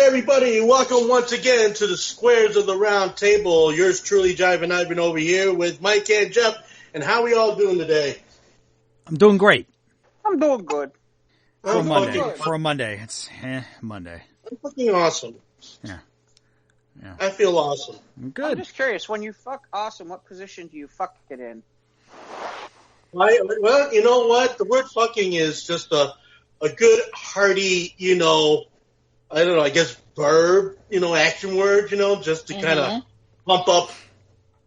everybody, welcome once again to the Squares of the Round Table. Yours truly, Jive and I've been over here with Mike and Jeff. And how we all doing today? I'm doing great. I'm doing good. For a Monday. It's Monday. I'm fucking awesome. Yeah. I feel awesome. Good. I'm just curious, when you fuck awesome, what position do you fuck it in? Well, you know what? The word fucking is just a good, hearty, I don't know, I guess verb, action word, just to kind of pump up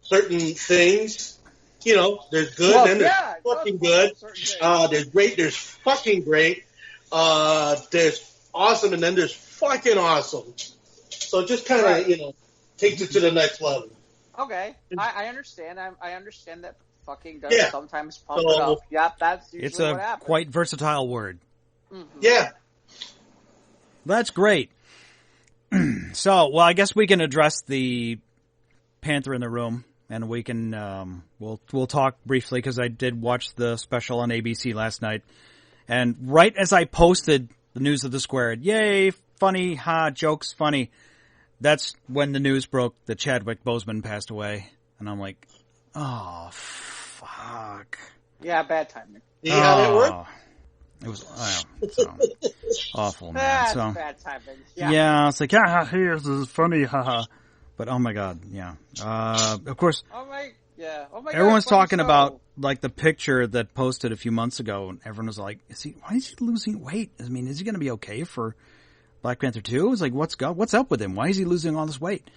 certain things. There's good and there's fucking good. There's great, there's fucking great. There's awesome, and then there's fucking awesome. So just kind of, takes it to the next level. Okay. I understand. I understand that fucking does sometimes pump it up. Yep, that's usually what happens. It's a quite versatile word. Mm-hmm. Yeah. That's great. So, well, I guess we can address the Panther in the Room, and we can we'll talk briefly because I did watch the special on ABC last night, and right as I posted the news of the Squared, yay, funny, jokes, funny. That's when the news broke that Chadwick Boseman passed away, and I'm like, oh, fuck. Yeah, bad timing. Yeah, how that work? It was awful, man. That's bad timing. Yeah, it's like, this is funny, haha. But oh my god, yeah. Of course. Oh my everyone's god, talking about like the picture that posted a few months ago, and everyone was like, why is he losing weight? I mean, is he going to be okay for Black Panther 2? It's like, what's up with him? Why is he losing all this weight?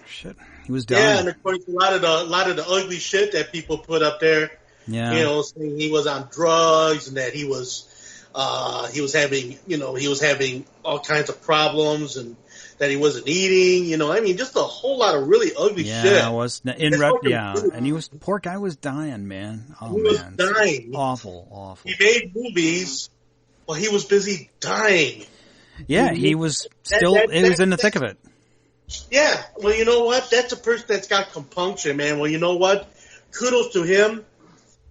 Shit, he was dying. Yeah, and of course, a lot of the ugly shit that people put up there. Yeah. Saying he was on drugs and that he was having all kinds of problems and that he wasn't eating. Just a whole lot of really ugly shit. Yeah, and poor guy was dying, man. Oh, he was dying. Awful. He made movies while he was busy dying. Yeah, he was still. He was in the thick of it. Yeah. Well, you know what? That's a person that's got compunction, man. Well, you know what? Kudos to him.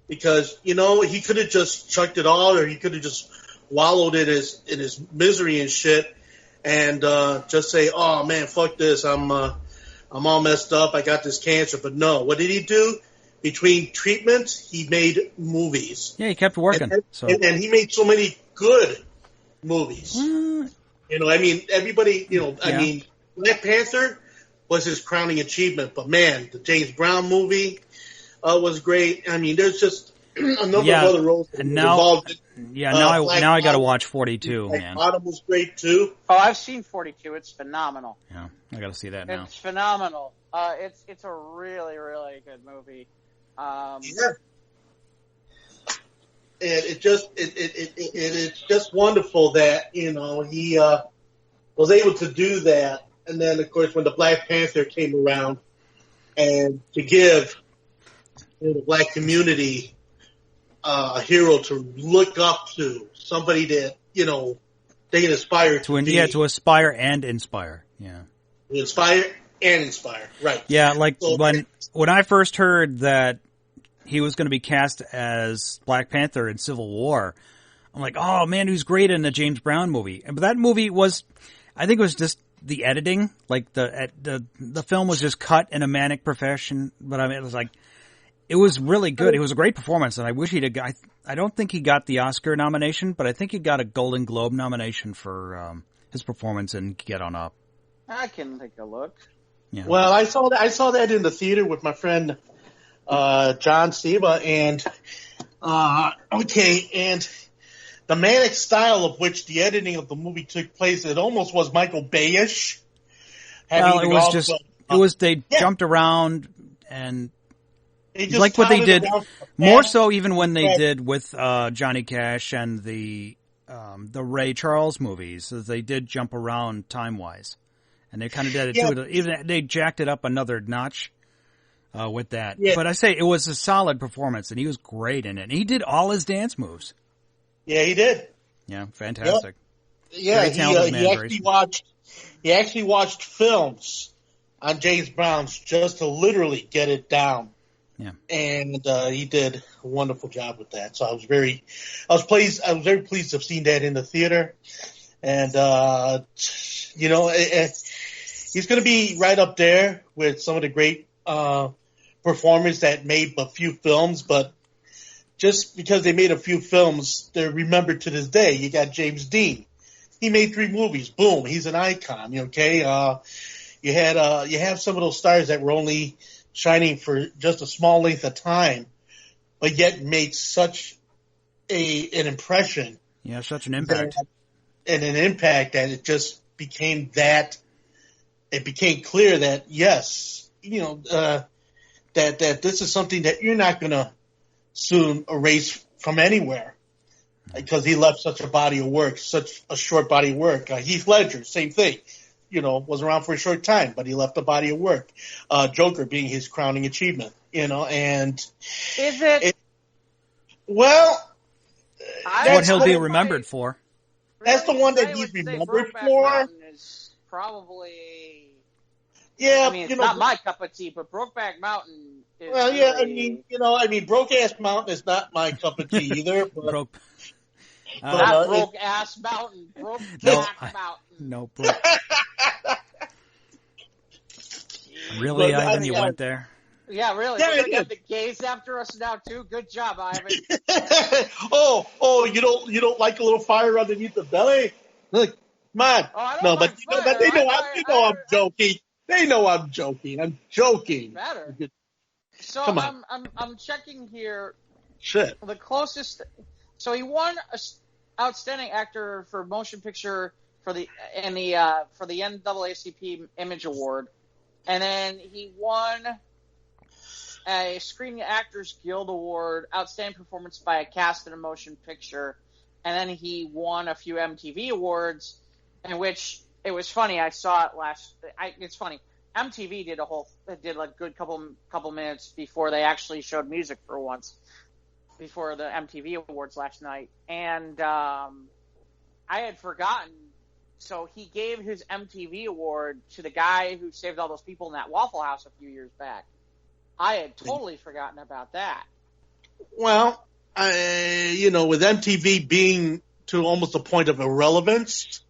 Because, he could have just chucked it all, or he could have just wallowed in his misery and shit, and just say, "Oh man, fuck this! I'm all messed up. I got this cancer." But no, what did he do? Between treatments, he made movies. Yeah, he kept working. And he made so many good movies. Everybody. Black Panther was his crowning achievement. But man, the James Brown movie was great. I mean, there's just a number of other roles involved. Now I got to watch 42. Black Man, Bottom was great too. Oh, I've seen 42. It's phenomenal. Yeah, I got to see that now. It's phenomenal. It's a really, really good movie. Yeah. And it's just wonderful that he was able to do that. And then of course when the Black Panther came around, and to give the black community a hero to look up to, somebody that they can aspire to be. Yeah, to aspire and inspire. Yeah, inspire and inspire. Right. Yeah, like so, when I first heard that he was going to be cast as Black Panther in Civil War, I'm like, oh man, who's great in the James Brown movie. But that movie I think it was just the editing, like the film was just cut in a manic profession. But I mean, it was like. It was really good. It was a great performance, and I wish I don't think he got the Oscar nomination, but I think he got a Golden Globe nomination for his performance in Get On Up. I can take a look. Yeah. Well, I saw that in the theater with my friend John Seba, and and the manic style of which the editing of the movie took place, it almost was Michael Bay-ish. Well, it was they jumped around and. Like what they did, more so even when they did with Johnny Cash and the Ray Charles movies, as they did jump around time-wise. And they kind of did it too. Even they jacked it up another notch with that. Yeah. But I say it was a solid performance, and he was great in it. And he did all his dance moves. Yeah, he did. Yeah, fantastic. Yeah, he actually watched films on James Brown's just to literally get it down. Yeah, and he did a wonderful job with that. So I was very pleased to have seen that in the theater. And You know, he's going to be right up there with some of the great performers that made a few films, but just because they made a few films, they're remembered to this day. You got James Dean. He made 3 movies. Boom, he's an icon. Okay, you have some of those stars that were only shining for just a small length of time, but yet made such an impression. Yeah, such an impact. And an impact that it just became that. It became clear that yes, you know, that this is something that you're not going to soon erase from anywhere, because he left such a body of work, such a short body of work. Heath Ledger, same thing. You know, was around for a short time, but he left a body of work. Joker being his crowning achievement. You know, and is it? Well, what he'll be remembered for. That's the one that he's remembered for. Is probably. Yeah, I mean, it's not my cup of tea, but Brokeback Mountain is. Well, yeah, really... I mean, Broke-Ass Mountain is not my cup of tea either. But, not Broke-Ass Mountain, Brokeback Mountain. No, Broke. Really, Ivan, you went there? Yeah, really. Yeah, We're got the gays after us now too. Good job, Ivan. oh, you don't like a little fire underneath the belly? Look, come on. Oh, no, but they know I'm joking. They know I'm joking. I'm joking. Better. So I'm checking here. Shit. The closest. So he won outstanding actor for motion picture for the NAACP Image Award, and then he won a Screen Actors Guild Award, outstanding performance by a cast in a motion picture, and then he won a few MTV awards, in which it was funny. I saw it it's funny. MTV did a good couple minutes before they actually showed music for once, before the MTV Awards last night, and I had forgotten. So he gave his MTV award to the guy who saved all those people in that Waffle House a few years back. I had totally forgotten about that. Well, with MTV being to almost a point of irrelevance,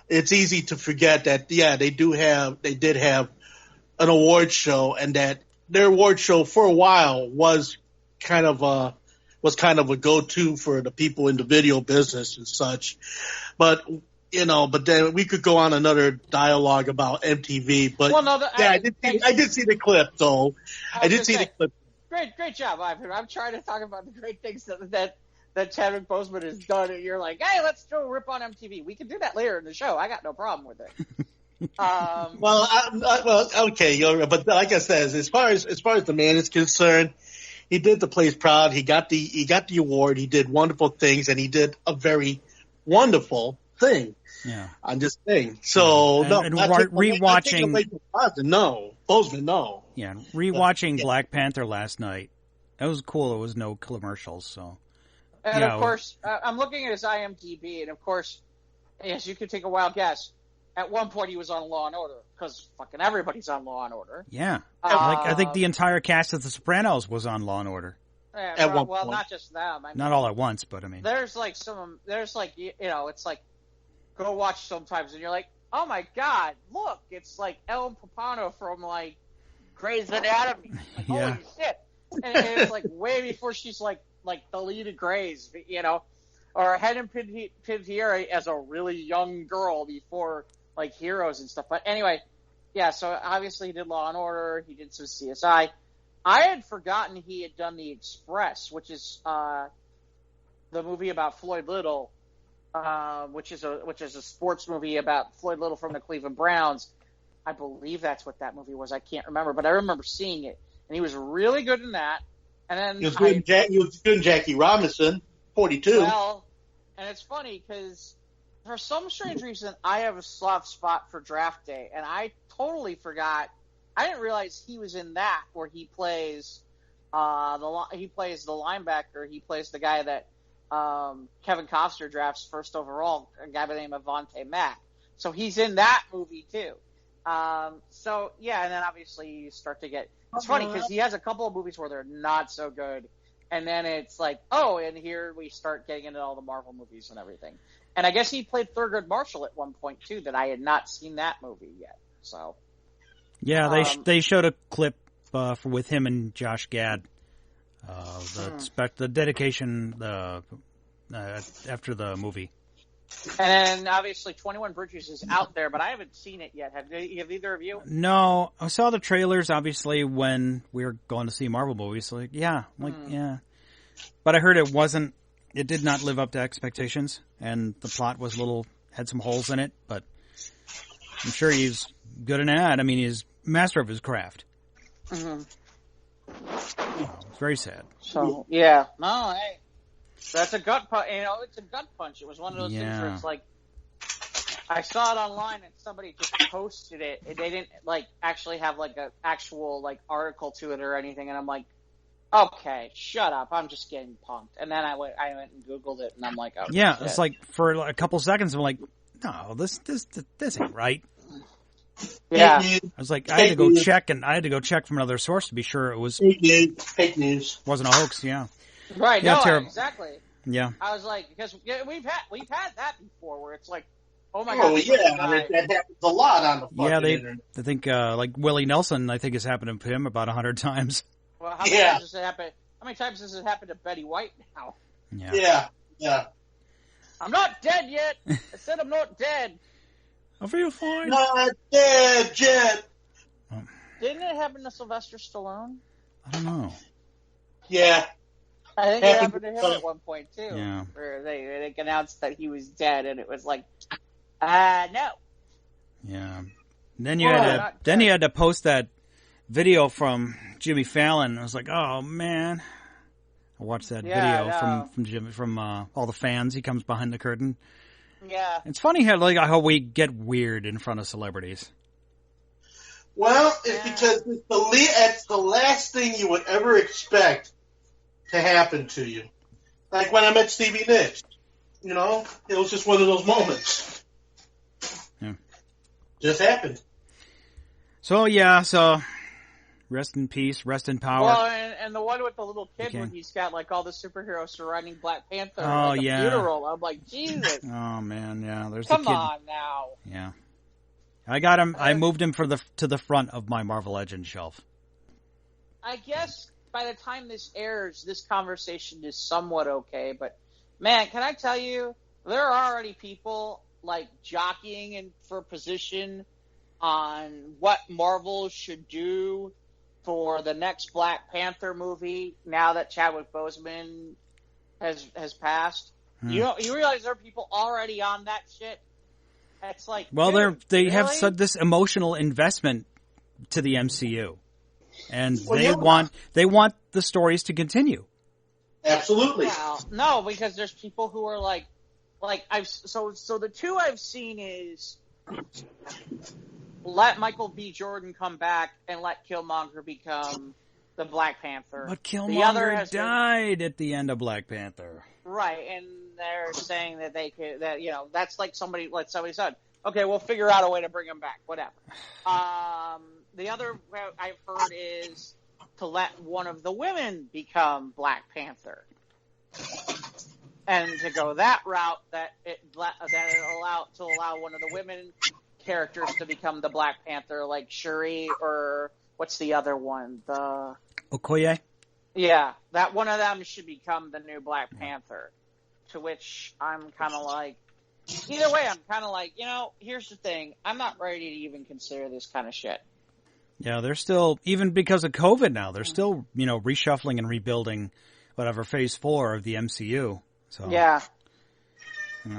it's easy to forget that, yeah, they did have an award show, and that their award show for a while was kind of a go-to for the people in the video business and such. But then we could go on another dialogue about MTV. But I did see the clip, though. I did see the clip. Great job, Ivan. I'm trying to talk about the great things that Chadwick Boseman has done, and you're like, hey, let's throw a rip on MTV. We can do that later in the show. I got no problem with it. Okay, but like I said, as far as the man is concerned, he did the place proud. He got the award. He did wonderful things, and he did a very wonderful thing. Yeah, on this thing. So rewatching Boseman, no. Yeah, rewatching Black Panther last night. That was cool. It was no commercials, so. And of course, I'm looking at his IMDb, and of course, yes, you could take a wild guess. At one point, he was on Law and Order, because fucking everybody's on Law and Order. Yeah, I think the entire cast of The Sopranos was on Law and Order. At one point. Not just them. I mean, not all at once, but I mean, it's like go watch sometimes, and you're like, oh my god, look, it's like Ellen Popano from like Grey's Anatomy. Like, yeah. Holy shit! And it's like way before she's like the lead of Grey's, or Helen Pintieri as a really young girl before like Heroes and stuff. But anyway, yeah. So obviously he did Law and Order. He did some CSI. I had forgotten he had done The Express, which is the movie about Floyd Little. Which is a sports movie about Floyd Little from the Cleveland Browns. I believe that's what that movie was. I can't remember, but I remember seeing it, and he was really good in that. And then he was good in Jackie Robinson, 42. Well, and it's funny because for some strange reason I have a soft spot for Draft Day, and I totally forgot. I didn't realize he was in that, where he plays the linebacker. He plays the guy that Kevin Costner drafts first overall, a guy by the name of Vontae Mack. So he's in that movie too. So yeah, and then obviously you start to get. It's funny because he has a couple of movies where they're not so good, and then it's like, oh, and here we start getting into all the Marvel movies and everything. And I guess he played Thurgood Marshall at one point too. That I had not seen that movie yet. So yeah, they showed a clip with him and Josh Gad. The dedication after the movie. And then obviously 21 Bridges is out there, but I haven't seen it yet. Have either of you? No, I saw the trailers obviously when we were going to see Marvel movies. Like, yeah. But I heard it did not live up to expectations, and the plot had some holes in it, but I'm sure he's good in that. I mean, he's master of his craft. Mm-hmm. It's very sad. So, yeah. No, hey. That's a gut punch. It's a gut punch. It was one of those things where it's like, I saw it online and somebody just posted it. They didn't actually have an actual article to it or anything. And I'm like, okay, shut up. I'm just getting punked. And then I went and Googled it and I'm like, oh, yeah, shit. It's like for a couple seconds I'm like, no, this ain't right. Yeah. I was like, I had to go check from another source to be sure it was fake news. Wasn't a hoax. Yeah. Right. Yeah, no, terrible. Exactly. Yeah. I was like, because we've had that before where it's like, oh my god. God. Oh yeah, that happens a lot on the fucking internet. I think Willie Nelson, I think has happened to him about 100 times. Well, how many times does it happen? How many times has it happened to Betty White now? Yeah. I'm not dead yet. I said I'm not dead. I feel fine. Not dead yet. Didn't it happen to Sylvester Stallone? I don't know. Yeah. I think it happened to him at one point too. Yeah. Where they announced that he was dead, and it was like, no. Yeah. Then you had to post that video from Jimmy Fallon. I was like, oh man. I watched that video from Jimmy from all the fans. He comes behind the curtain. Yeah. It's funny how we get weird in front of celebrities. Well, it's because it's the last thing you would ever expect to happen to you. Like when I met Stevie Nicks. It was just one of those moments. Yeah. Just happened. So, rest in peace, rest in power. Well, and the one with the little kid when he's got all the superheroes surrounding Black Panther, a funeral. I'm like, Jesus. Oh man, yeah. There's Come the kid. on now. Yeah. I got him. I moved him to the front of my Marvel Legends shelf. I guess by the time this airs, this conversation is somewhat okay. But man, can I tell you, there are already people jockeying for position on what Marvel should do for the next Black Panther movie now that Chadwick Boseman has passed. You realize there are people already on that shit? It's like, they have this emotional investment to the MCU, and they want the stories to continue. Absolutely. Well, no, because there's people who are so the two I've seen is let Michael B. Jordan come back and let Killmonger become the Black Panther. But Killmonger died at the end of Black Panther. Right, and they're saying that they could, that's like somebody said, okay, we'll figure out a way to bring him back, whatever. The other I've heard is to let one of the women become Black Panther. And to go that route, that it'll allow one of the women characters to become the Black Panther, like Shuri, or what's the other one? The Okoye? Yeah, that one of them should become the new Black Panther. To which I'm kind of like, either way, I'm kind of like, here's the thing. I'm not ready to even consider this kind of shit. Yeah, they're still, even because of COVID now, they're still, reshuffling and rebuilding whatever phase 4 of the MCU. So yeah.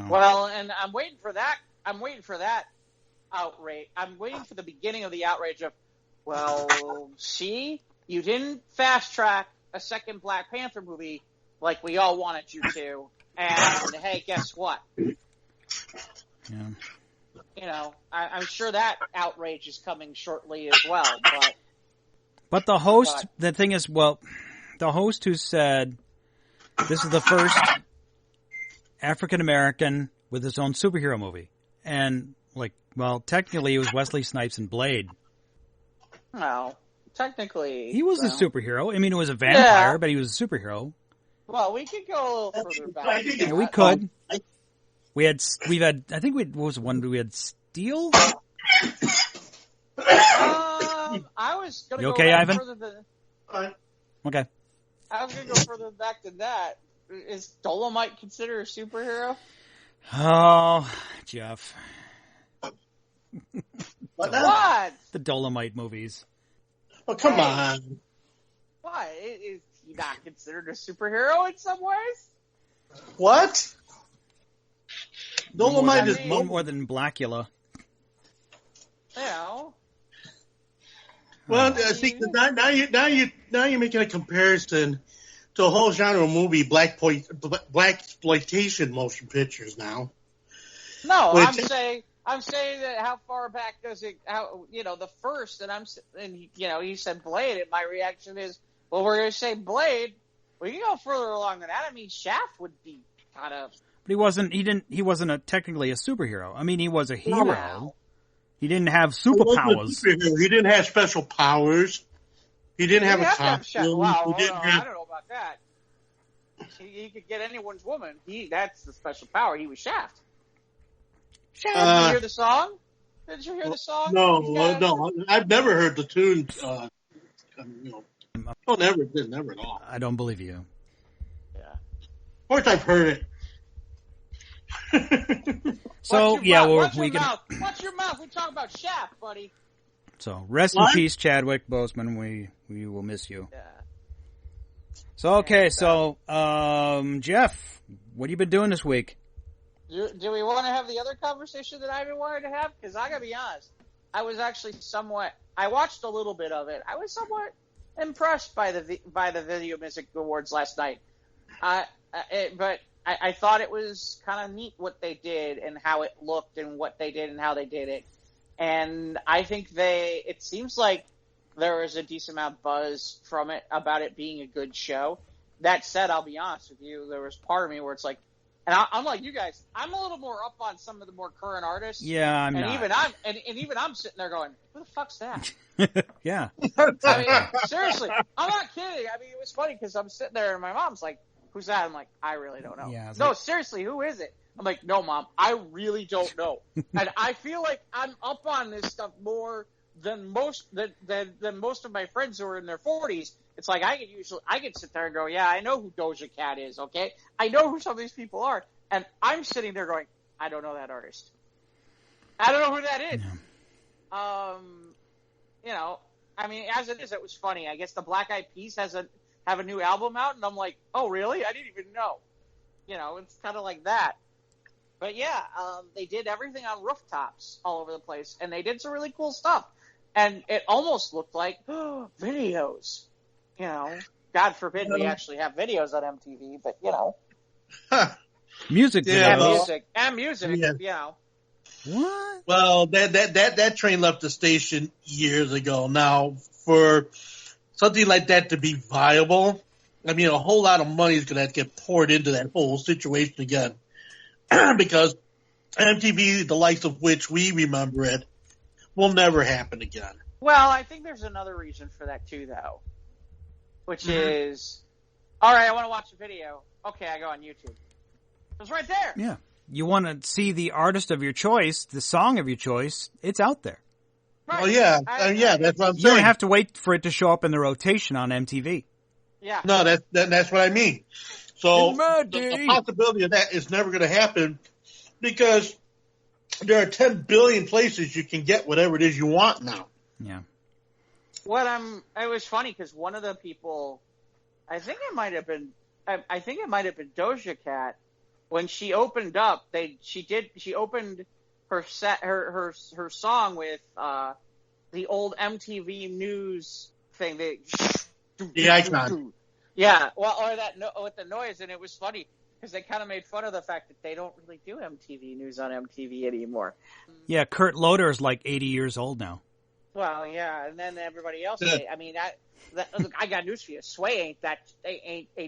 Well, and I'm waiting for that. I'm waiting for that outrage. I'm waiting for the beginning of the outrage of, well, see, you didn't fast track a second Black Panther movie like we all wanted you to. And hey, guess what? Yeah. I'm sure that outrage is coming shortly as well. But the host, the thing is, the host who said this is the first African American with his own superhero movie, and technically it was Wesley Snipes in Blade. No, technically he was a superhero. I mean, it was a vampire, but he was a superhero. Well, we could go a little further back. Yeah, we could. we've had, I think what was one we had Steel? I was going to You go okay, back Ivan? further than... Okay. I was going to go further back than that. Is Dolomite considered a superhero? Oh, Jeff. What? The Dolomite movies. Oh, come on. Why? Is he not considered a superhero in some ways? What? Dolomite is one more than Blackula. You know. Well, see, now you're making a comparison to a whole genre of movie, black exploitation motion pictures. Now, no, I'm saying that how far back does it? How the first, and you said Blade, and my reaction is, well, we're going to say Blade. We can go further along than that. I mean, Shaft would be kind of. But he wasn't technically a superhero. I mean, he was a hero. No. He didn't have superpowers. He didn't have special powers. He didn't have a costume. Wow, I don't know about that. He could get anyone's woman. That's the special power. He was Shaft. Did you hear the song? Did you hear the song? No. I've never heard the tune. Never at all. I don't believe you. Yeah. Of course, I've heard it. So watch your mouth. Watch your mouth. We talk about Shaft, buddy. So rest in peace, Chadwick Boseman. We will miss you. Yeah. So okay, Jeff, what have you been doing this week? Do we want to have the other conversation that I've been wanting to have? Because I gotta be honest, I was actually I watched a little bit of it. I was somewhat impressed by the Video Music Awards last night. But I thought it was kind of neat what they did and how it looked and what they did and how they did it. And I think it seems like there was a decent amount of buzz from it about it being a good show. That said, I'll be honest with you, there was part of me where it's like, and I'm like you guys, I'm a little more up on some of the more current artists. Yeah, I'm not. Even I'm sitting there going, who the fuck's that? Yeah. I mean, seriously, I'm not kidding. I mean, it was funny because I'm sitting there and my mom's like, who's that? I'm like, I really don't know. Yeah, no, seriously, who is it? I'm like, no, Mom, I really don't know. And I feel like I'm up on this stuff more than most of my friends who are in their 40s. It's like I could sit there and go, yeah, I know who Doja Cat is, okay? I know who some of these people are. And I'm sitting there going, I don't know that artist. I don't know who that is. Yeah. I mean, as it is, it was funny. I guess the Black Eyed Peas have a new album out, and I'm like, oh, really? I didn't even know. It's kind of like that. But yeah, they did everything on rooftops all over the place, and they did some really cool stuff. And it almost looked like videos. God forbid we actually have videos on MTV, but music, and music. Yeah. What? Well, that train left the station years ago. Now, for something like that to be viable, I mean, a whole lot of money is going to have to get poured into that whole situation again, because MTV, the likes of which we remember it, will never happen again. Well, I think there's another reason for that too, though, which is, all right, I want to watch a video. Okay, I go on YouTube. It's right there. Yeah. You want to see the artist of your choice, the song of your choice, it's out there. Right. Well, yeah, that's what I'm saying. You don't have to wait for it to show up in the rotation on MTV. Yeah. No, that's what I mean. So the possibility of that is never going to happen because there are 10 billion places you can get whatever it is you want now. Yeah. It was funny because one of the people, I think it might have been Doja Cat. When she opened up, she opened her set, her song with the old MTV news thing. The icon. Yeah, well, or with the noise, and it was funny because they kind of made fun of the fact that they don't really do MTV news on MTV anymore. Yeah, Kurt Loder is like 80 years old now. Well, yeah, and then everybody else. I mean, I got news for you. Sway ain't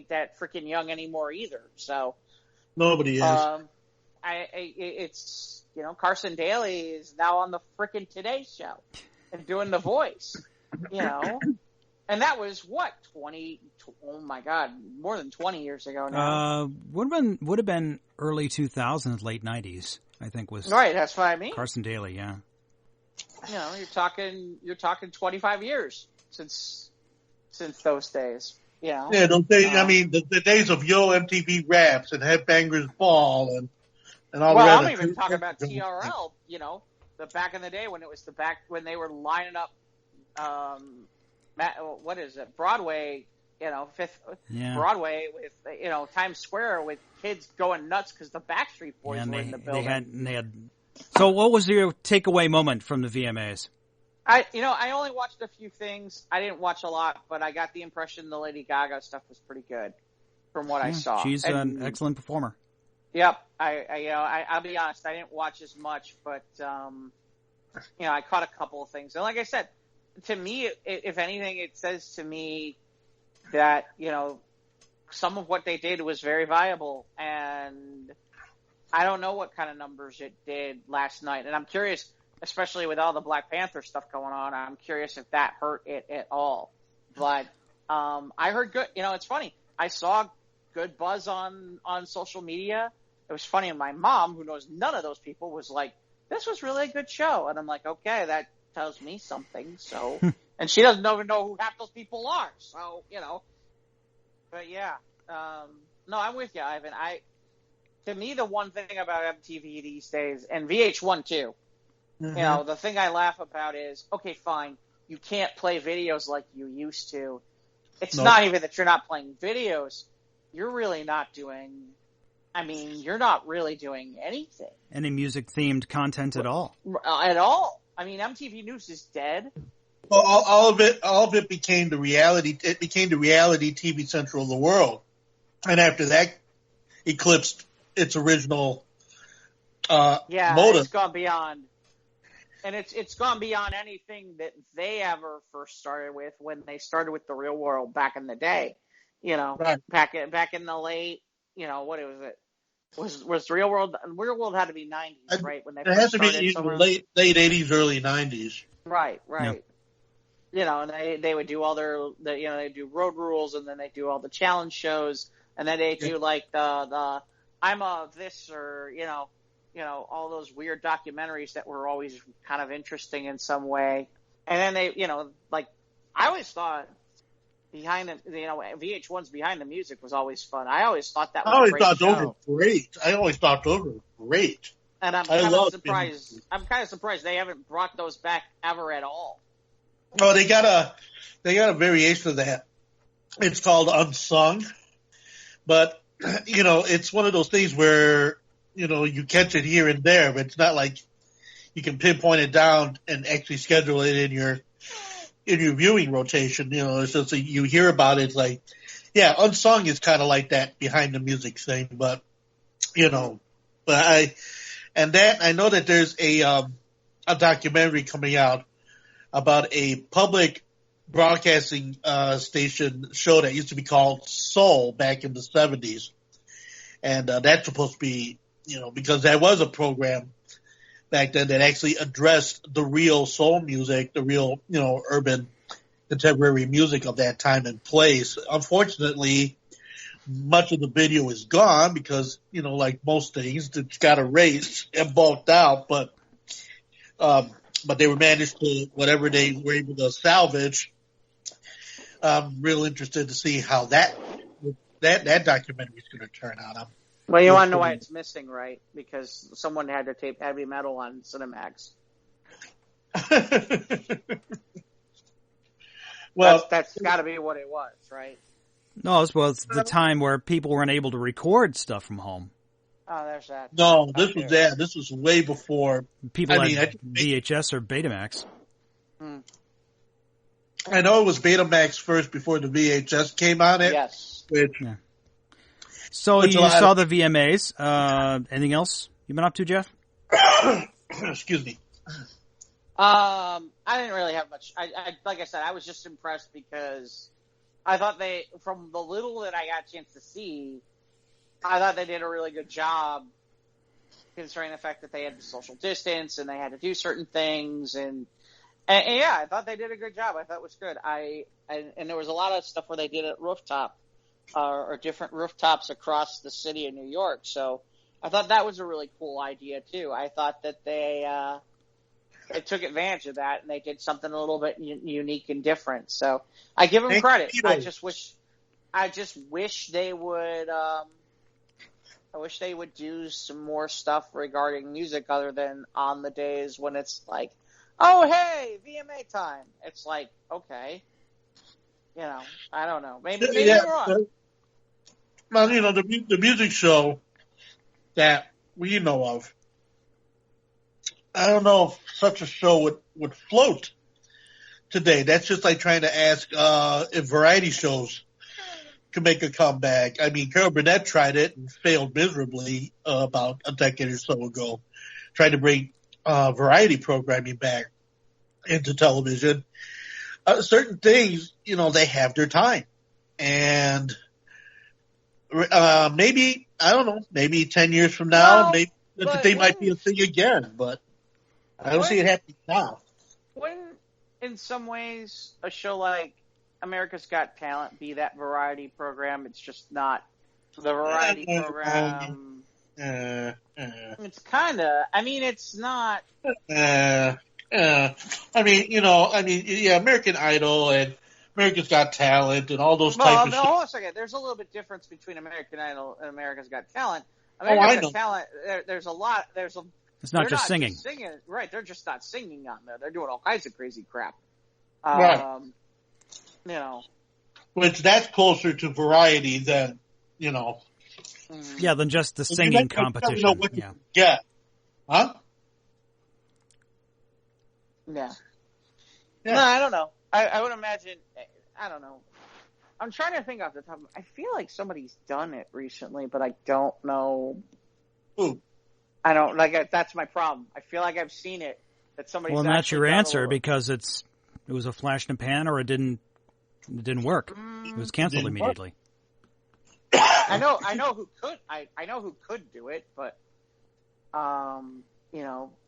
that freaking young anymore either. So nobody is. It's Carson Daly is now on the freaking Today Show and doing The Voice. And that was what, 20, oh my God, more than 20 years ago now. Would have been early 2000s, late 90s, I think was. Right, that's what I mean. Carson Daly, yeah. You know, you're talking 25 years since those days. You know? Yeah, those days, I mean, the days of Yo MTV Raps and Headbangers Ball and all well, that. I'm even talking about TRL, you know, the back in the day when it was when they were lining up, what is it, Broadway, you know, Broadway with, you know, Times Square with kids going nuts because the Backstreet Boys were in the building. So what was your takeaway moment from the VMAs? I only watched a few things. I didn't watch a lot, but I got the impression the Lady Gaga stuff was pretty good from what I saw. She's an excellent performer. Yep. I'll be honest, I didn't watch as much, but, you know, I caught a couple of things. And like I said, to me, if anything, it says to me that, you know, some of what they did was very viable, and I don't know what kind of numbers it did last night. And I'm curious, especially with all the Black Panther stuff going on, I'm curious if that hurt it at all. But I heard good, you know, it's funny. I saw good buzz on social media. It was funny, and my mom, who knows none of those people, was like, this was really a good show. And I'm like, okay, that tells me something. So, and she doesn't even know who half those people are. So, you know, but yeah, no, I'm with you, Ivan. To me, the one thing about MTV these days, and VH1 too, you know, the thing I laugh about is, okay, fine, you can't play videos like you used to. It's not even that you're not playing videos. You're really not doing, I mean, you're not really doing anything. Any music-themed content at all. At all. I mean, MTV News is dead. Well, all of it became the reality. It became the reality TV Central of the world, and after that, eclipsed its original motive. It's gone beyond, and it's gone beyond anything that they ever first started with when they started with the Real World back in the day. You know, right. back in the late, you know, what was it? Was Real World had to be 90s, right? When they it first has to be late 80s, early 90s. Right. Yep. You know, and they would do all you know, they do Road Rules, and then they do all the challenge shows, and then they do like the I'm a this, or you know, all those weird documentaries that were always kind of interesting in some way. And then they, you know, like I always thought VH1's Behind the Music was always fun. I always thought that was a great show. Those were great. I always thought those were great. And I'm kind of surprised. I'm kind of surprised they haven't brought those back ever at all. Oh, they got a variation of that. It's called Unsung, but you know, it's one of those things where you know you catch it here and there, but it's not like you can pinpoint it down and actually schedule it in your viewing rotation. You know, it's just you hear about it. It's like, yeah, Unsung is kind of like that Behind the Music thing, but you know, I know that there's a documentary coming out about a public broadcasting station show that used to be called Soul back in the 70s. And that's supposed to be, you know, because that was a program back then that actually addressed the real soul music, the real, you know, urban contemporary music of that time and place. Unfortunately, much of the video is gone because, you know, like most things, it's got erased and bulked out, but they were managed to, whatever they were able to salvage. I'm real interested to see how that documentary is going to turn out. Well, you want to know why it's missing, right? Because someone had to tape heavy metal on Cinemax. Well, that's got to be what it was, right? No, it's the time where people weren't able to record stuff from home. Oh, there's that. No, this was that. This was way before people had VHS or Betamax. I know it was Betamax first before the VHS came on it. Yes. So you saw the VMAs. Anything else you've been up to, Jeff? Excuse me. I didn't really have much. I like I said, I was just impressed because I thought from the little that I got a chance to see, I thought they did a really good job considering the fact that they had to social distance and they had to do certain things. And And yeah, I thought they did a good job. I thought it was good. And there was a lot of stuff where they did it rooftop, or different rooftops across the city of New York. So I thought that was a really cool idea too. I thought that they took advantage of that and they did something a little bit unique and different. So I give them credit. I just wish they would. I wish they would do some more stuff regarding music other than on the days when it's like, oh, hey, VMA time. It's like, okay. I don't know. Maybe I'm wrong. Well, the music show that we know of, I don't know if such a show would float today. That's just like trying to ask if variety shows could make a comeback. I mean, Carol Burnett tried it and failed miserably about a decade or so ago, trying to bring variety programming back into television. Certain things, they have their time. And maybe, I don't know, maybe 10 years from now, maybe they might be a thing again, but I don't see it happening now. Wouldn't, in some ways, a show like America's Got Talent be that variety program? It's just not the variety program. It's kind of, it's not. American Idol and America's Got Talent and all those types of shows. Hold on a second. There's a little bit difference between American Idol and America's Got Talent. America's Got Talent, there's a lot. It's not just singing. Right, they're just not singing on there. They're doing all kinds of crazy crap. Right. Which that's closer to variety than, Yeah, than just the singing competition. You know what you get. Huh? Yeah. No, I don't know. I would imagine, I don't know. I'm trying to think off the top of I feel like somebody's done it recently, but I don't know. Who? I don't, that's my problem. I feel like I've seen it, that somebody's Well, that's your answer, because it was a flash in the pan, or it didn't work. It was canceled immediately. I know who could. I know who could do it, but I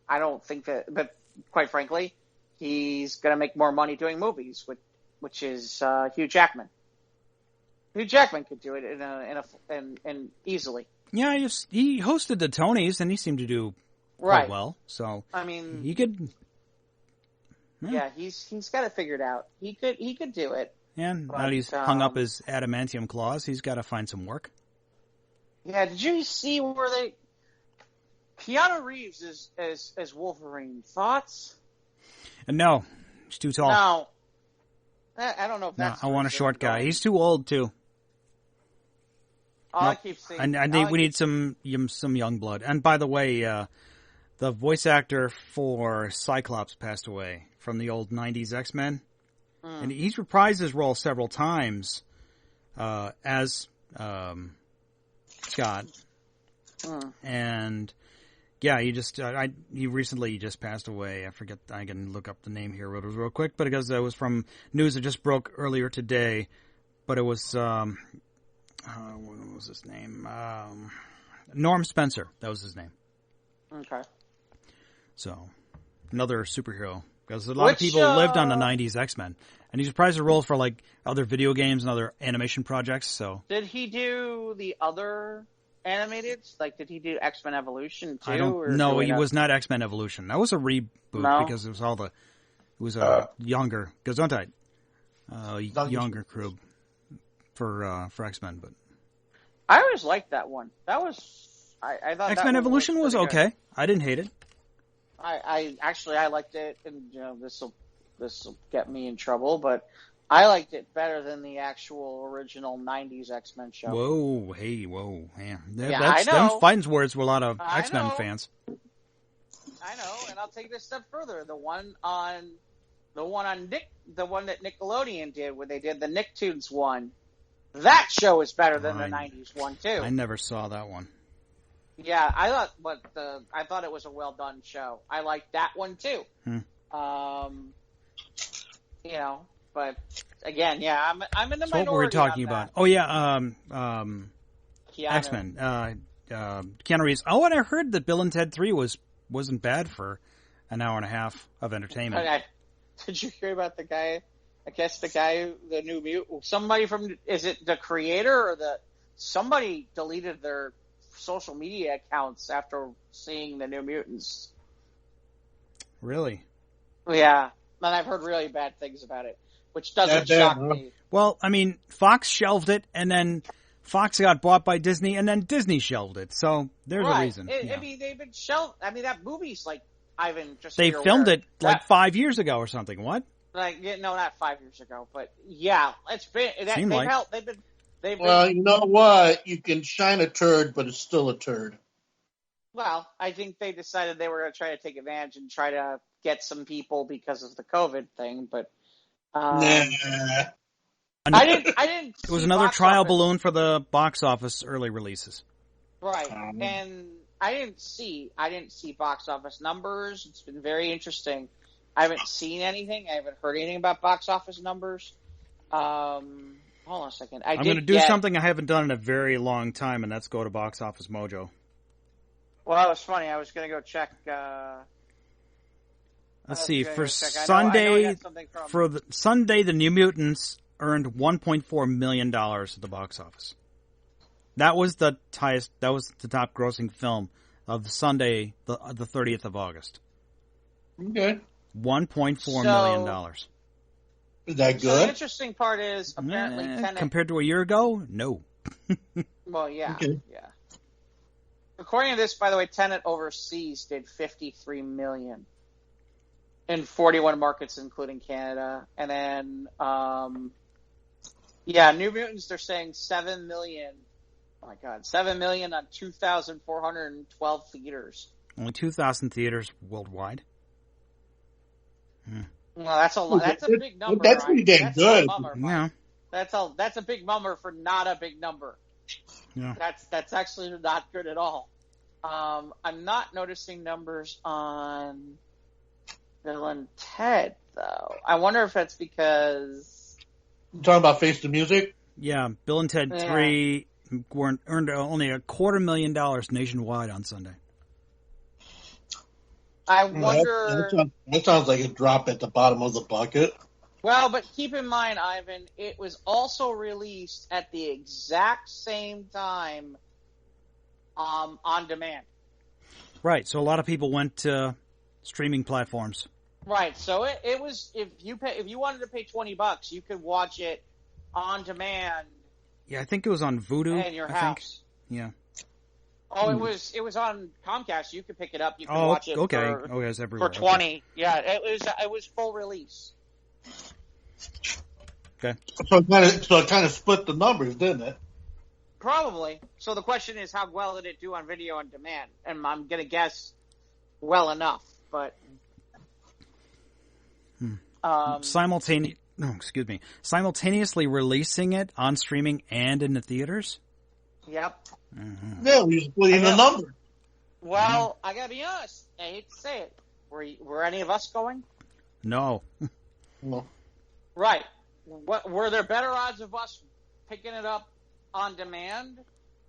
don't think that. But quite frankly, he's going to make more money doing movies, which is Hugh Jackman. Hugh Jackman could do it in easily. Yeah, he hosted the Tonys, and he seemed to do quite well. So he could. Yeah, he's got it figured out. He could do it. Yeah, now that he's hung up his adamantium claws, he's got to find some work. Yeah, did you see where Keanu Reeves as Wolverine? Thoughts? No, he's too tall. No. I don't know if that's... No, I want a short guy. He's too old, too. I keep saying... we need some young blood. And by the way, the voice actor for Cyclops passed away from the old 90s X-Men. And he's reprised his role several times as Scott. And yeah, he recently just passed away. I forget. I can look up the name here real quick, but because it was from news that just broke earlier today. But it was what was his name? Norm Spencer. That was his name. Okay. So another superhero. Because a lot of people lived on the 90s X-Men. And he's reprised the role for, other video games and other animation projects, so... Did he do the other animated? Did he do X-Men Evolution, too? No, he was not X-Men Evolution. That was a reboot because it was all the... It was a younger... Gesundheit. Younger crew for X-Men, but... I always liked that one. That was... I thought X-Men Evolution was okay. Good. I didn't hate it. I liked it, and this will get me in trouble, but I liked it better than the actual original 90s X-Men show. Whoa, yeah. I know. Them fighting words with a lot of X-Men fans. I know, and I'll take this a step further. The one that Nickelodeon did, where they did the Nicktoons one, that show is better than the 90s one too. I never saw that one. Yeah, I thought it was a well done show. I liked that one too. But again, yeah, I'm in the minority. What were we talking about? Oh yeah, X-Men. Keanu Reeves. Oh, and I heard that Bill and Ted 3 wasn't bad for an hour and a half of entertainment. Did you hear about the guy? I guess the New Mutant. Somebody from, is it the creator or somebody deleted their social media accounts after seeing the New Mutants. Really? Yeah, and I've heard really bad things about it, which doesn't shock me. Well, I mean, Fox shelved it, and then Fox got bought by Disney, and then Disney shelved it. So there's a reason. I mean, they've been shelved. I mean, that movie's like, Ivan, just they filmed it like 5 years ago or something. What? Like, no, not 5 years ago, but yeah, it's been. Well, you know what? You can shine a turd, but it's still a turd. Well, I think they decided they were going to try to take advantage and try to get some people because of the COVID thing, but Nah. I didn't. It was another trial balloon for the box office early releases. Right, and I didn't see box office numbers. It's been very interesting. I haven't seen anything. I haven't heard anything about box office numbers. Hold on a second. I'm going to do something I haven't done in a very long time, and that's go to Box Office Mojo. Well, that was funny. I was going to go check. Let's see. For Sunday, the New Mutants earned $1.4 million at the box office. That was the highest. That was the top grossing film of Sunday, the 30th of August. Okay. $1.4 million. Is that good? So the interesting part is apparently Tenet, compared to a year ago, no. Well, yeah, Okay. yeah. According to this, by the way, Tenet overseas did $53 million in 41 markets, including Canada, and then New Mutants. They're saying $7 million. Oh my God, $7 million on 2,412 theaters. Only 2,000 theaters worldwide. Well, that's a lot. That's a big number. That's pretty damn good. Yeah. That's a big number for not a big number. Yeah. That's actually not good at all. I'm not noticing numbers on Bill and Ted though. I wonder if that's because You talking about Face the Music? Yeah, Bill and Ted 3 earned only $250,000 nationwide on Sunday. I wonder. That sounds like a drop at the bottom of the bucket. Well, but keep in mind, Ivan, it was also released at the exact same time on demand. Right, so a lot of people went to streaming platforms. Right, so it was if you wanted to pay $20, you could watch it on demand. Yeah, I think it was on Vudu. In your house. Yeah. Oh, it was on Comcast. You could pick it up. You could watch it. Okay. It's everywhere. For $20. Okay. Yeah, it was full release. Okay. So it kind of split the numbers, didn't it? Probably. So the question is, how well did it do on video on demand? And I'm gonna guess well enough, but simultaneously releasing it on streaming and in the theaters. Yep. Mm-hmm. Yeah, we were splitting the number. Well, I gotta be honest. I hate to say it. Were any of us going? No. No. Right. Were there better odds of us picking it up on demand,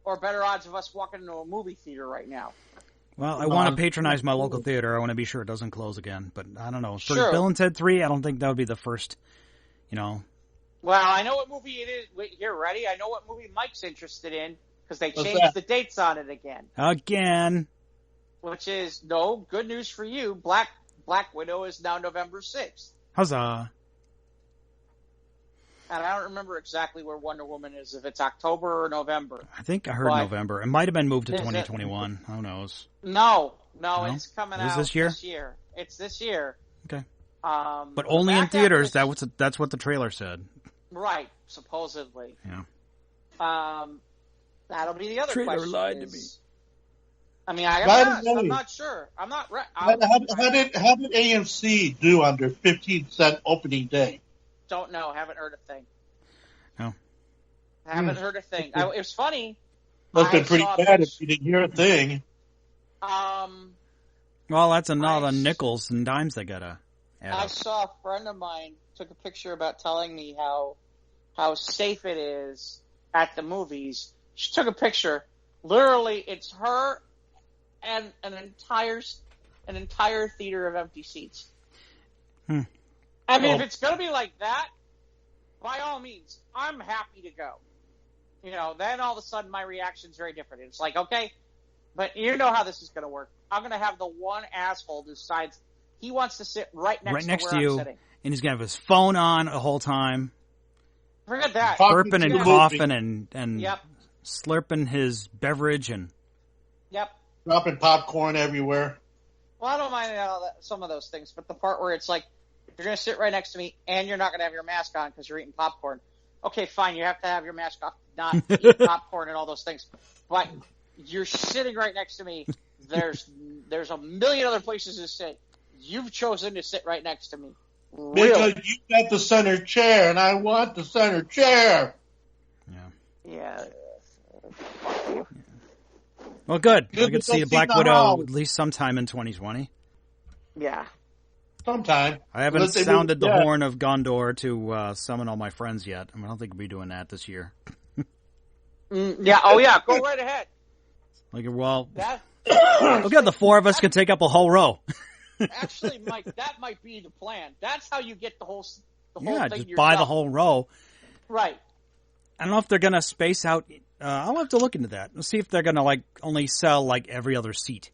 or better odds of us walking into a movie theater right now? Well, I want to patronize my local theater. I want to be sure it doesn't close again. But I don't know. For Sure. Bill and Ted 3, I don't think that would be the first, Well, I know what movie it is. Wait, you're ready? I know what movie Mike's interested in, because they changed the dates on it again. Again. Which is, good news for you. Black Widow is now November 6th. Huzzah. And I don't remember exactly where Wonder Woman is, if it's October or November. I think I heard November. It might have been moved to 2021. Who knows? No, it's coming out this year. It's this year. Okay. But only in theaters. That's what the trailer said. Right, supposedly. Yeah. That'll be the other trailer question. Lied to me. I mean, I'm not sure. I'm not. How did AMC do on their 15-cent opening day? Don't know. Haven't heard a thing. No. Haven't heard a thing. It was funny. Must have been pretty bad if you didn't hear a thing. Well, that's a lot of nickels and dimes they gotta add I up. saw a friend of mine took a picture about telling me how safe it is at the movies. She took a picture. Literally, it's her and an entire theater of empty seats. I mean, if it's going to be like that, by all means, I'm happy to go. You know, then all of a sudden my reaction's very different. It's like, okay, but you know how this is going to work. I'm going to have the one asshole who decides he wants to sit right next to where you, I'm sitting. And he's going to have his phone on the whole time. Forget that. Burping and coughing and Yep. slurping his beverage and... Yep. Dropping popcorn everywhere. Well, I don't mind some of those things, but the part where it's like, you're going to sit right next to me and you're not going to have your mask on because you're eating popcorn. Okay, fine, you have to have your mask off, not eat popcorn and all those things. But you're sitting right next to me. There's a million other places to sit. You've chosen to sit right next to me. Really? Because you got the center chair, and I want the center chair. Yeah. Well, good. I Good could to see a see Black the Widow house. at least sometime in 2020. Yeah. Sometime. I haven't Unless they sounded the move- yeah. horn of Gondor to summon all my friends yet. I don't think we'll be doing that this year. Yeah. Oh, yeah. Go right ahead. Like, well, That look at the four of us could take up a whole row. actually, Mike, that might be the plan. That's how you get the whole Yeah, thing just yourself. buy the whole row. Right. I don't know if they're gonna space out. I'll have to look into that. Let's see if they're gonna only sell every other seat.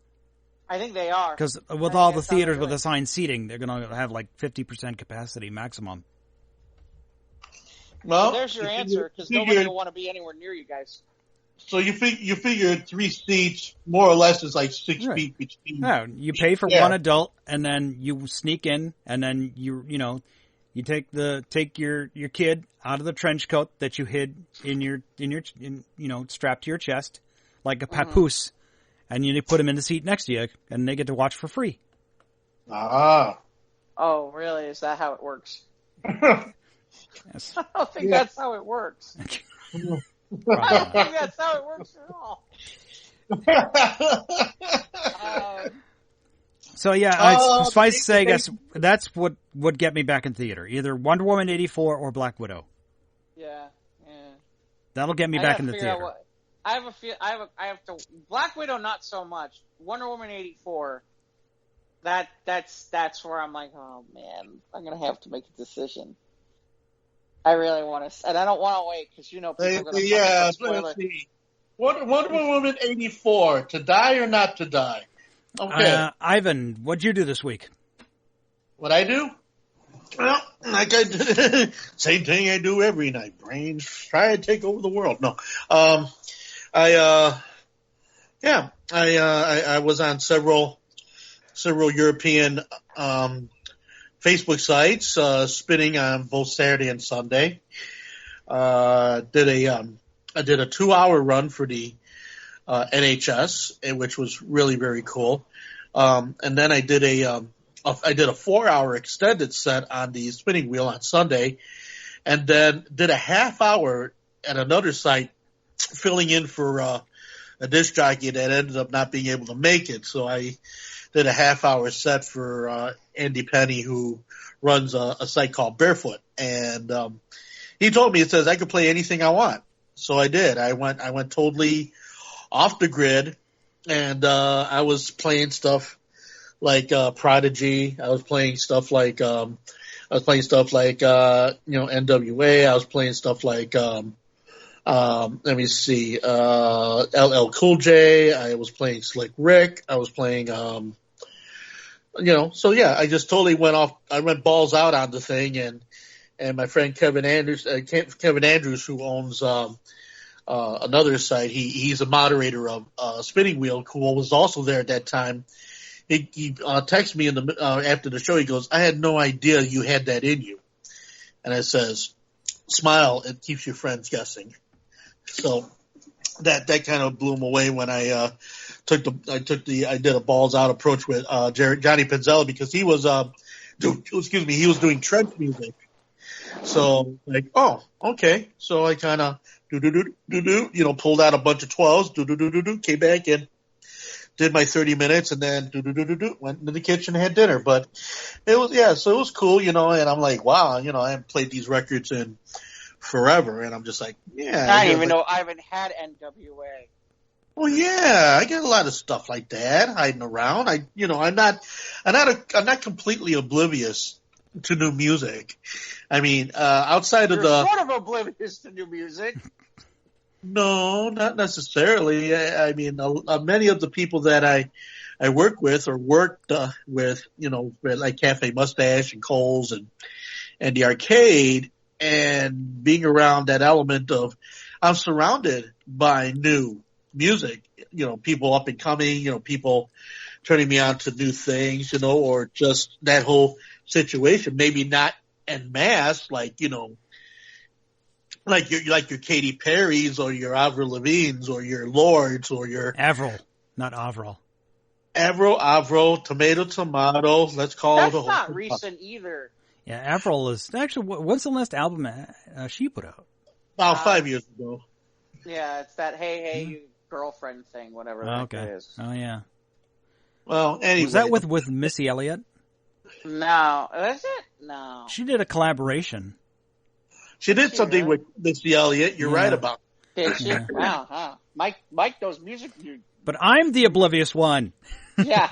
I think they are. Because I with think all the that's how they're theaters with doing it. assigned seating, they're gonna have 50% capacity maximum. Well, There's your you answer, because figure- nobody will want to be anywhere near you guys. So you figure 3 seats more or less is like 6 Right. feet between. Yeah, you pay for Yeah. one adult, and then you sneak in, and then you take your kid out of the trench coat that you hid in your strapped to your chest like a papoose, and you put him in the seat next to you, and they get to watch for free. Ah. Oh, really? Is that how it works? Yes. I don't think Yeah. that's how it works. I don't Probably. think that's how it works at all. So yeah, Oh, suffice to say, I they- guess that's what would get me back in theater. Either Wonder Woman 84 or Black Widow. Yeah. That'll get me I back gotta in the figure out theater. what- I have a feel. I have to. Black Widow, not so much. Wonder Woman 84. That's where I'm like, oh man, I'm gonna have to make a decision. I really want to, and I don't want to wait because people are gonna Yeah, spoil let's it. see. Wonder Woman 84, to die or not to die? Okay. Ivan, what'd you do this week? What I do? Well, like I did, same thing I do every night. Brains try to take over the world. No. I was on several European Facebook sites, spinning on both Saturday and Sunday. I did a 2-hour run for the NHS, which was really very cool. And then I did a 4-hour extended set on the spinning wheel on Sunday, and then did a half hour at another site filling in for a disc jockey that ended up not being able to make it. So I did a half-hour set for Andy Penny, who runs a site called Barefoot, and he told me, it says I could play anything I want. So I did. I went totally off the grid, and I was playing stuff like Prodigy. I was playing stuff like NWA. I was playing stuff like let me see, LL Cool J. I was playing Slick Rick. I was playing so yeah, I just totally went off. I went balls out on the thing, and my friend Kevin Andrews, who owns another site, he's a moderator of Spinning Wheel, who was also there at that time. He texted me after the show. He goes, "I had no idea you had that in you," and it says, "Smile, it keeps your friends guessing." So that kind of blew him away when I did a balls out approach with Johnny Pizzella, because he was he was doing trench music. So oh, okay. So I kind of pulled out a bunch of 12s, came back and did my 30 minutes, and then went into the kitchen and had dinner. But it was cool, and I'm like, wow, I haven't played these records in forever, and I'm just like, yeah. I didn't even know Ivan had NWA. Well, yeah, I get a lot of stuff like that hiding around. I'm not completely oblivious to new music. I mean, outside You're of the sort of oblivious to new music. no, not necessarily. I mean, many of the people that I work with or worked with, like Cafe Mustache and Coles and the arcade, and being around that element of I'm surrounded by new music, people up and coming, people turning me on to new things, or just that whole situation, maybe not en masse, like your Katy Perry's or your Avril Lavigne's or your Lords or your Avril, not Avril. Avril, tomato. Let's call it That's a whole. not recent either. Yeah, Avril is actually. What's the last album she put out? About 5 years ago. Yeah, it's that hey girlfriend thing, whatever that is. Oh yeah. Well, anyway, Was that with Missy Elliott? No, is it? No. She did a collaboration. she did something with Missy Elliott. You're right about. Did she? Yeah. Wow, huh? Mike knows music. But I'm the oblivious one. Yeah.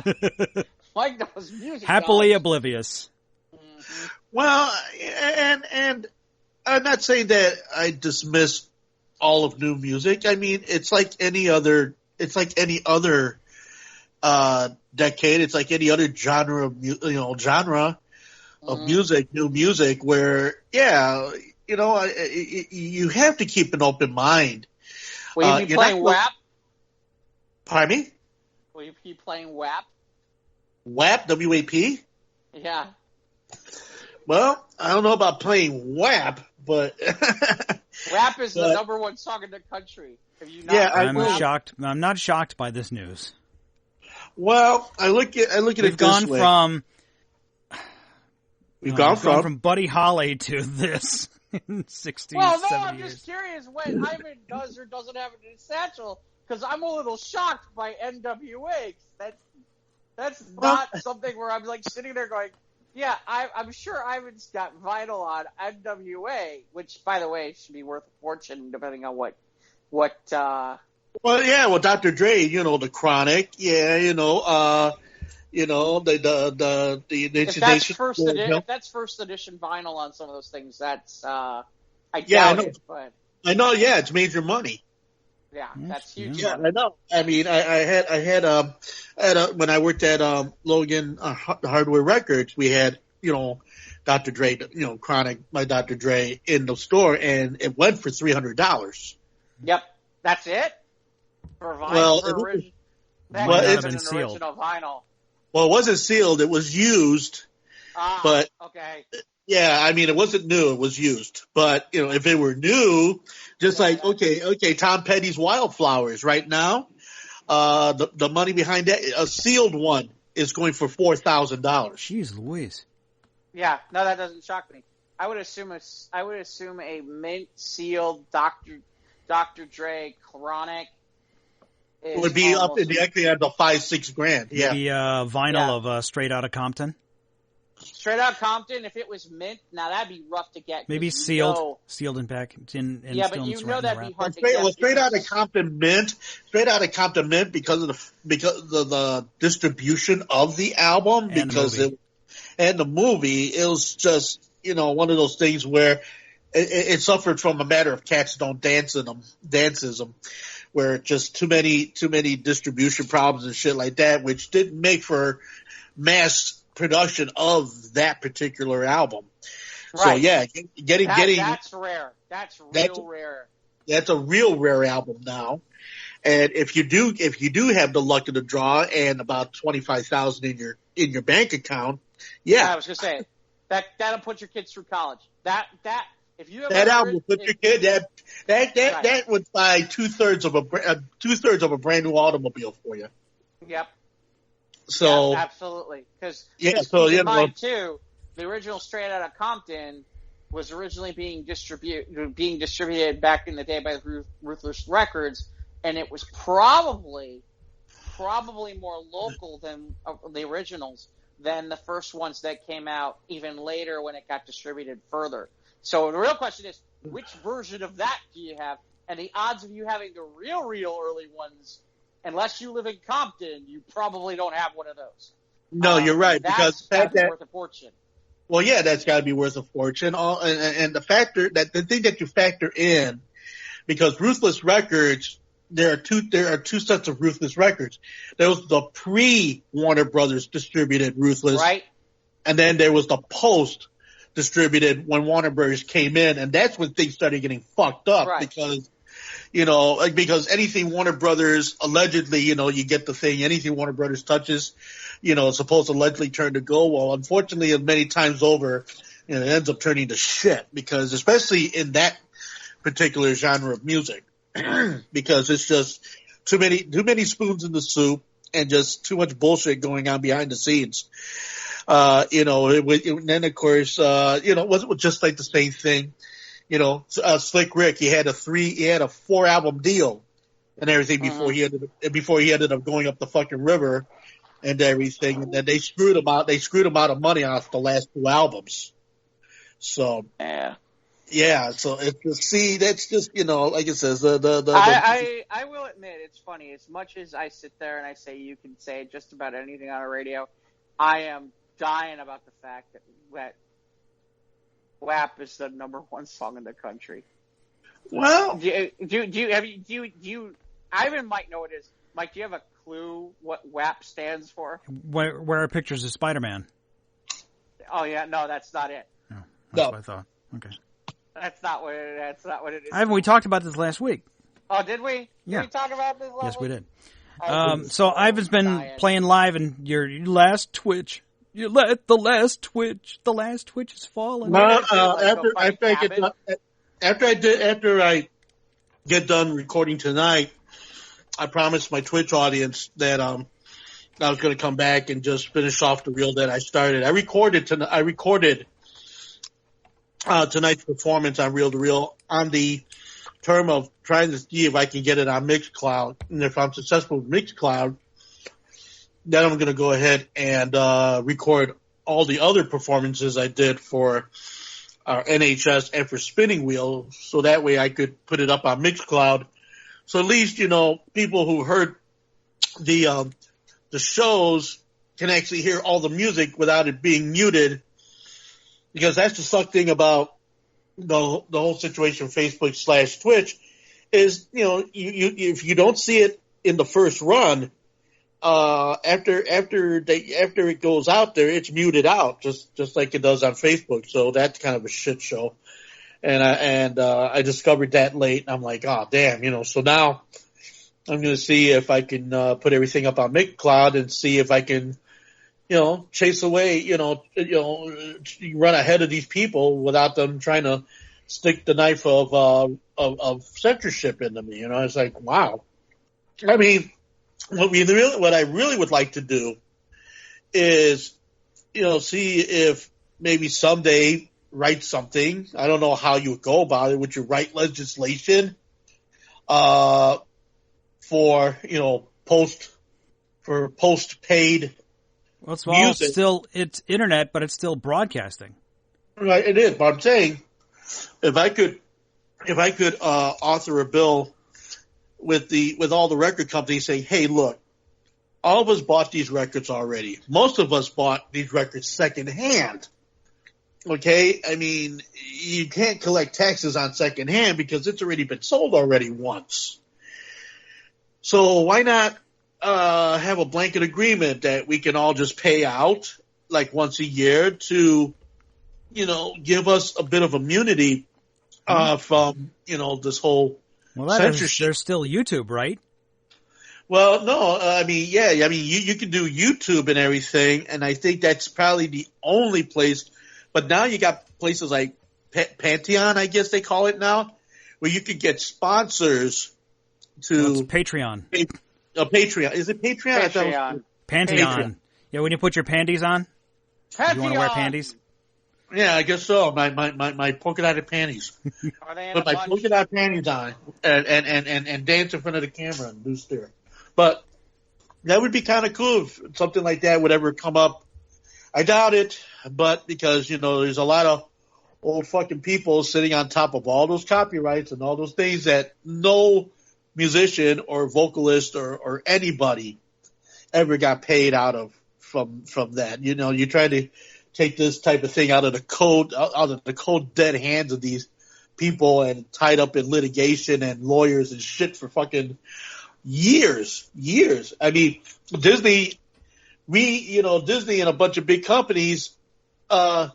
Mike knows music. Happily oblivious. Mm-hmm. Well, and I'm not saying that I dismiss all of new music. I mean, it's like any other. It's like any other decade. It's like any other genre of music, new music. Where you have to keep an open mind. Will you be playing WAP? Pardon me? Will you be playing WAP? WAP, W-A-P? Yeah. Well, I don't know about playing WAP, but WAP is the number one song in the country. Have you not I'm shocked. I'm not shocked by this news. Well, I look at We've it this way. We've gone from Buddy Holly to this in 60s, Well, no, 70 I'm years. just curious what Ivan does or doesn't have in his satchel, because I'm a little shocked by NWA. That's not something where I'm like sitting there going, yeah, I'm sure Ivan's got vinyl on NWA, which, by the way, should be worth a fortune depending on what. Dr. Dre, the Chronic, the if that's first edition vinyl on some of those things, that's I doubt it, but I know, it's major money. Yeah, that's huge. Yeah, I know. I mean, I had when I worked at Logan Hardware Records, we had Dr. Dre, Chronic by Dr. Dre in the store, and it went for $300. Yep, that's it for vinyl. Well, it wasn't sealed. Original vinyl. Well, it wasn't sealed; it was used. But okay. Yeah, I mean, it wasn't new; it was used. But if it were new, just Tom Petty's Wildflowers right now, the money behind that, a sealed one is going for $4,000. Jeez Louise. Yeah, no, that doesn't shock me. I would assume a mint sealed Dr. Dre Chronic would be up in the $5-6 grand. Yeah, maybe vinyl of Straight Outta Compton. Straight Out Compton, if it was mint, now that'd be rough to get. Maybe sealed and packed in. Yeah, but that'd be hard to get. Well, Straight Outta Compton mint, because of the distribution of the album, and the movie, it was just one of those things where it suffered from a matter of cats don't danceism, where just too many distribution problems and shit like that, which didn't make for mass production of that particular album. Right. So yeah, getting that's rare. That's rare. That's a real rare album now. And if you do have the luck of the draw and about $25,000 in your bank account, I was gonna say that'll put your kids through college. That if you have that album will put your kid that would buy 2/3 of a brand new automobile for you. Yep. So yeah, absolutely, because mind too, the original Straight Outta Compton was originally being distributed back in the day by Ruthless Records, and it was probably more local than the originals than the first ones that came out even later when it got distributed further. So the real question is, which version of that do you have? And the odds of you having the real early ones, unless you live in Compton, you probably don't have one of those. No, you're right, because that's worth a fortune. Well, yeah, that's got to be worth a fortune. And the thing that you factor in, because Ruthless Records, there are two sets of Ruthless Records. There was the pre-Warner Brothers distributed Ruthless, right? And then there was the post distributed when Warner Brothers came in, and that's when things started getting fucked up, right? Because anything Warner Brothers allegedly, you get the thing, anything Warner Brothers touches, is supposed to allegedly turn to gold. Well, unfortunately, many times over, it ends up turning to shit, because especially in that particular genre of music, because it's just too many spoons in the soup and just too much bullshit going on behind the scenes. And then of course, it was just like the same thing. Slick Rick, he had a 4-album deal and everything before he ended up going up the fucking river and everything. And then they screwed him out. They screwed him out of money off the last 2 albums. So yeah. So that's just like it says I will admit it's funny. As much as I sit there and I say you can say just about anything on a radio, I am dying about the fact that WAP is the number 1 song in the country. Well, do you? Ivan might know what it is. Mike, do you have a clue what WAP stands for? Where are pictures of Spider-Man? Oh yeah, no, that's not it. Oh, that's what I thought. Okay, that's not what it is. Ivan, we talked about this last week. Oh, did we? Yeah. Did we talk about this last week? Yes, we did. So Ivan's been playing live in your last Twitch. You let the last Twitch is falling. No, after I get done recording tonight, I promised my Twitch audience that I was going to come back and just finish off the reel that I started. I recorded tonight's performance on Reel to Reel on the term of trying to see if I can get it on Mixcloud, and if I'm successful with Mixcloud, then I'm going to go ahead and record all the other performances I did for our NHS and for Spinning Wheel, so that way I could put it up on Mixcloud. So at least, people who heard the shows can actually hear all the music without it being muted, because that's the suck thing about the whole situation, Facebook/Twitch, is, you if you don't see it in the first run, after it goes out there, it's muted out, just like it does on Facebook. So that's kind of a shit show. And I discovered that late, and I'm like, oh damn, so now I'm going to see if I can put everything up on Mixcloud and see if I can, chase away, run ahead of these people without them trying to stick the knife of censorship into me. It's like, wow. I mean, what I really would like to do is, see if maybe someday write something. I don't know how you would go about it. Would you write legislation for post-paid music? It's internet, but it's still broadcasting. Right, it is. But I'm saying, if I could author a bill with all the record companies saying, hey, look, all of us bought these records already. Most of us bought these records secondhand. Okay? I mean, you can't collect taxes on secondhand because it's already been sold already once. So why not have a blanket agreement that we can all just pay out like once a year to, give us a bit of immunity from, this whole censorship. There's still YouTube, right? Well, no, you can do YouTube and everything, and I think that's probably the only place. But now you got places like Pantheon, I guess they call it now, where you could get sponsors to. It's Patreon. Patreon. Is it Patreon? I thought it was Pantheon. Yeah, when you put your panties on. Pantheon. You want to wear panties? Yeah, I guess so. My polka dotted panties. Put my polka dot panties on and dance in front of the camera and do stare. But that would be kind of cool if something like that would ever come up. I doubt it, but because, there's a lot of old fucking people sitting on top of all those copyrights and all those things that no musician or vocalist or anybody ever got paid out of from that. You try to take this type of thing out of the cold dead hands of these people and tied up in litigation and lawyers and shit for fucking years. I mean, Disney and a bunch of big companies they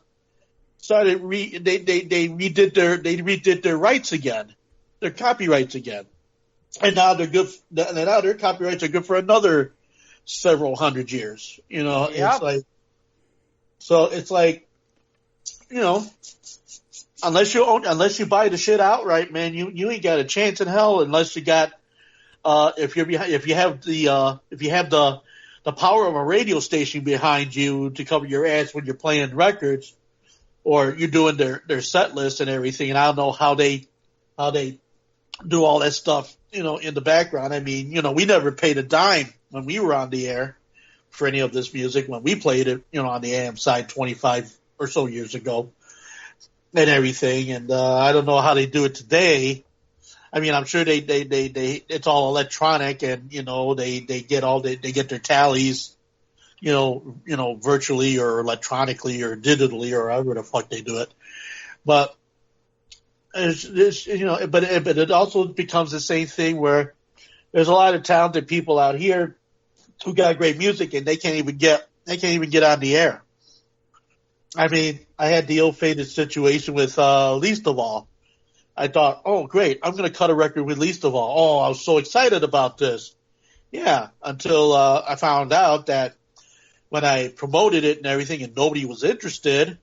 redid their rights again, their copyrights again, and now they're good. Now their copyrights are good for another several hundred years. Yep. It's like, unless you buy the shit outright, man, you ain't got a chance in hell unless you got if you have the power of a radio station behind you to cover your ass when you're playing records or you're doing their set list and everything. And I don't know how they do all that stuff, in the background. I mean, we never paid a dime when we were on the air for any of this music when we played it, on the AM side 25 or so years ago and everything. And I don't know how they do it today. I mean, I'm sure they it's all electronic and, they get their tallies, virtually or electronically or digitally or however the fuck they do it. But but it also becomes the same thing where there's a lot of talented people out here who got great music and they can't even get on the air. I mean, I had the ill-fated situation with Least of All. I thought, oh, great, I'm going to cut a record with Least of All. Oh, I was so excited about this. Yeah, until I found out that when I promoted it and everything and nobody was interested,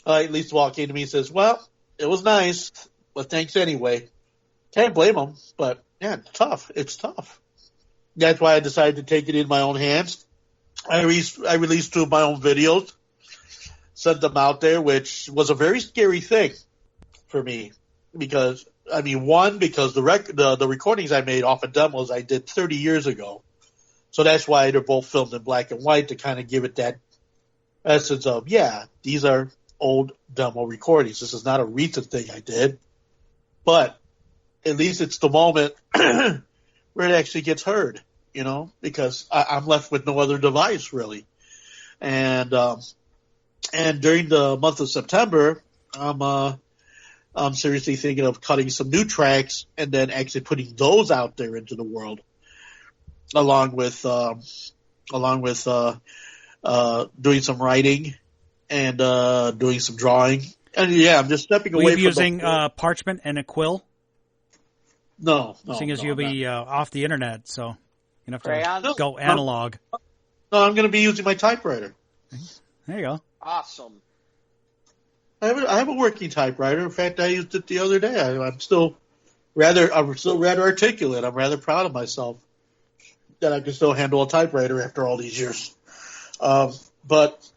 Least of All came to me and says, well, it was nice, but thanks anyway. Can't blame them, but, yeah, it's tough. It's tough. That's why I decided to take it in my own hands. I released 2 of my own videos, sent them out there, which was a very scary thing for me. Because the recordings I made off of demos I did 30 years ago. So that's why they're both filmed in black and white to kind of give it that essence of, yeah, these are old demo recordings. This is not a recent thing I did. But at least it's the moment where it actually gets heard, because I'm left with no other device really. And during the month of September, I'm seriously thinking of cutting some new tracks and then actually putting those out there into the world, along with doing some writing and doing some drawing. And yeah, I'm just stepping away from using parchment and a quill. No. Seeing as you'll be off the internet, so you have to Crayons? go analog. No, I'm going to be using my typewriter. There you go. Awesome. I have a working typewriter. In fact, I used it the other day. I'm still rather articulate. I'm rather proud of myself that I can still handle a typewriter after all these years. But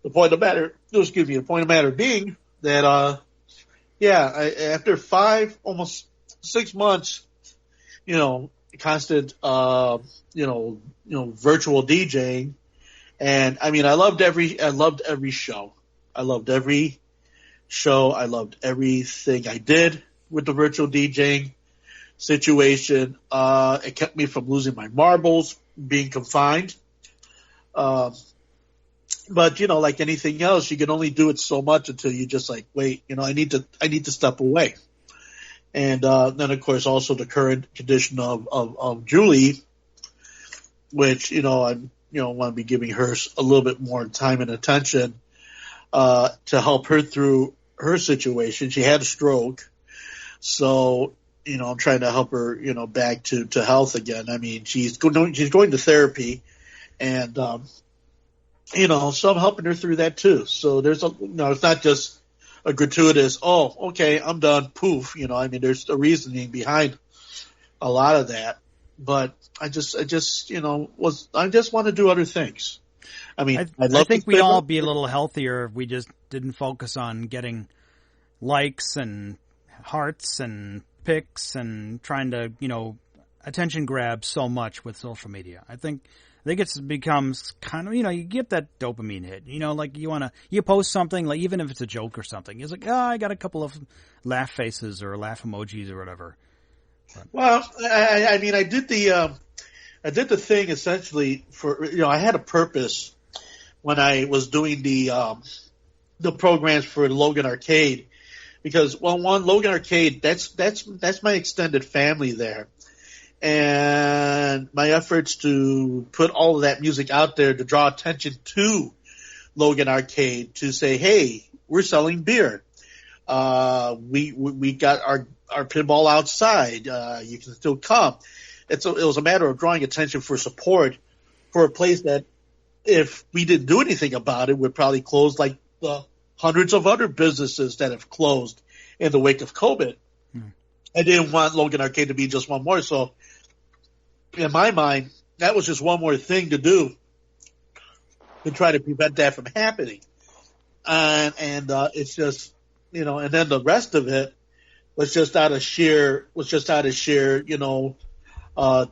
the point of the matter being that, after 5, almost 6 months, constant, virtual DJing, and I mean, I loved every show. I loved every show. I loved everything I did with the virtual DJing situation. It kept me from losing my marbles, being confined. But, like anything else, you can only do it so much until you just like, wait, I need to step away. And then, of course, also the current condition of Julie, which, I want to be giving her a little bit more time and attention to help her through her situation. She had a stroke. So, I'm trying to help her, back to health again. I mean, she's going to therapy and, so I'm helping her through that too. So there's it's not just a gratuitous, oh, okay, I'm done, poof. There's a reasoning behind a lot of that. But I just want to do other things. I mean, I think we'd all be a little healthier if we just didn't focus on getting likes and hearts and pics and trying to, attention grab so much with social media. I think it becomes kind of, you get that dopamine hit, like you post something, like even if it's a joke or something, it's like, I got a couple of laugh faces or laugh emojis or whatever. But, well, I mean, I did the thing essentially for, I had a purpose when I was doing the programs for Logan Arcade, because Logan Arcade, that's my extended family there, and my efforts to put all of that music out there to draw attention to Logan Arcade, to say, hey, we're selling beer. We got our pinball outside. You can still come. It was a matter of drawing attention for support for a place that, if we didn't do anything about it, would probably close like the hundreds of other businesses that have closed in the wake of COVID. I didn't want Logan Arcade to be just one more. So in my mind, that was just one more thing to do to try to prevent that from happening. And it's just, and then the rest of it was just out of sheer,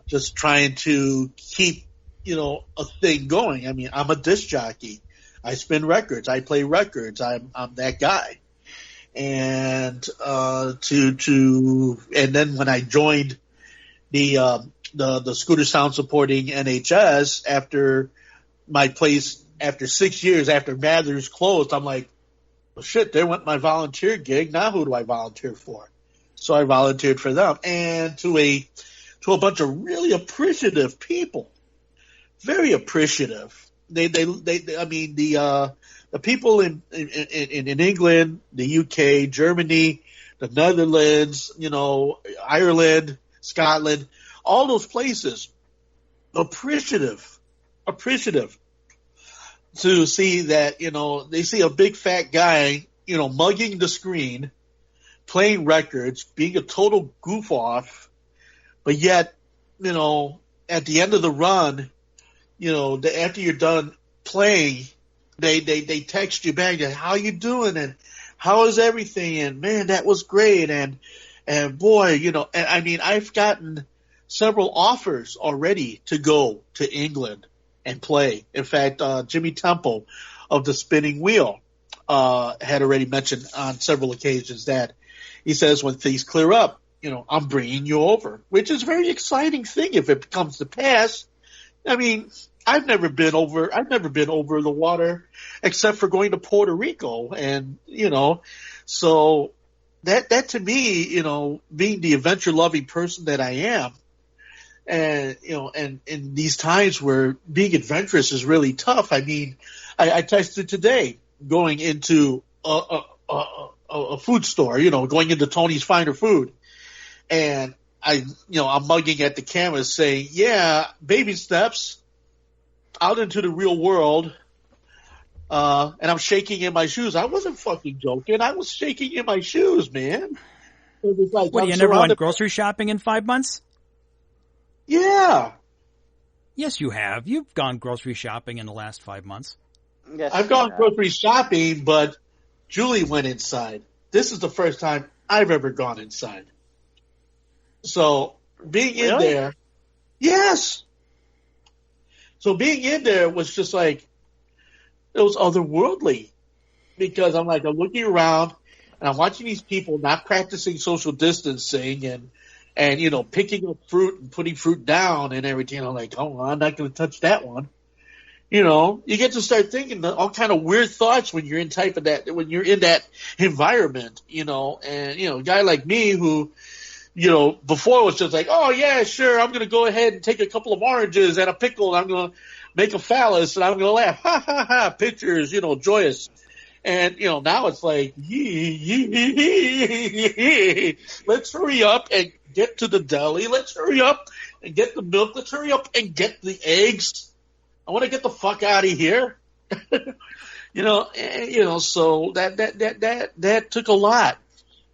just trying to keep, a thing going. I mean, I'm a disc jockey. I spin records. I play records. I'm that guy. And and then when I joined the Scooter Sound supporting NHS after my place, after 6 years after Mathers closed, I'm like, well, shit, there went my volunteer gig. Now who do I volunteer for? So I volunteered for them, and to a bunch of really appreciative people, very appreciative. The people in England, the UK, Germany, the Netherlands, Ireland, Scotland, all those places, appreciative to see that, they see a big fat guy, mugging the screen, playing records, being a total goof off, but yet, at the end of the run, after you're done playing, they text you back, how you doing, and how is everything, and man, that was great, and boy, and I mean, I've gotten several offers already to go to England and play. In fact, Jimmy Temple of the Spinning Wheel had already mentioned on several occasions that he says, when things clear up, I'm bringing you over, which is a very exciting thing if it comes to pass. I mean, I've never been over the water except for going to Puerto Rico, and so that to me, being the adventure loving person that I am, and and in these times where being adventurous is really tough. I mean, I texted today going into a food store, going into Tony's Finer Food, and I'm mugging at the camera saying, yeah, baby steps out into the real world, and I'm shaking in my shoes. I wasn't fucking joking. I was shaking in my shoes, man. It was like, what, you never went grocery shopping in 5 months? Yeah. Yes, you have. You've gone grocery shopping in the last 5 months. Yes, I've gone grocery shopping, but Julie went inside. This is the first time I've ever gone inside. So being in there, yes. So being in there was just like, it was otherworldly, because I'm looking around and I'm watching these people not practicing social distancing and picking up fruit and putting fruit down and everything. I'm like, oh, I'm not going to touch that one. You get to start thinking all kind of weird thoughts when you're in that environment, and, a guy like me who, before was just like, oh yeah, sure, I'm going to go ahead and take a couple of oranges and a pickle and I'm going to make a phallus and I'm going to laugh, ha ha ha, pictures, joyous. And, now it's like, let's hurry up and get to the deli. Let's hurry up and get the milk. Let's hurry up and get the eggs. I want to get the fuck out of here. So that took a lot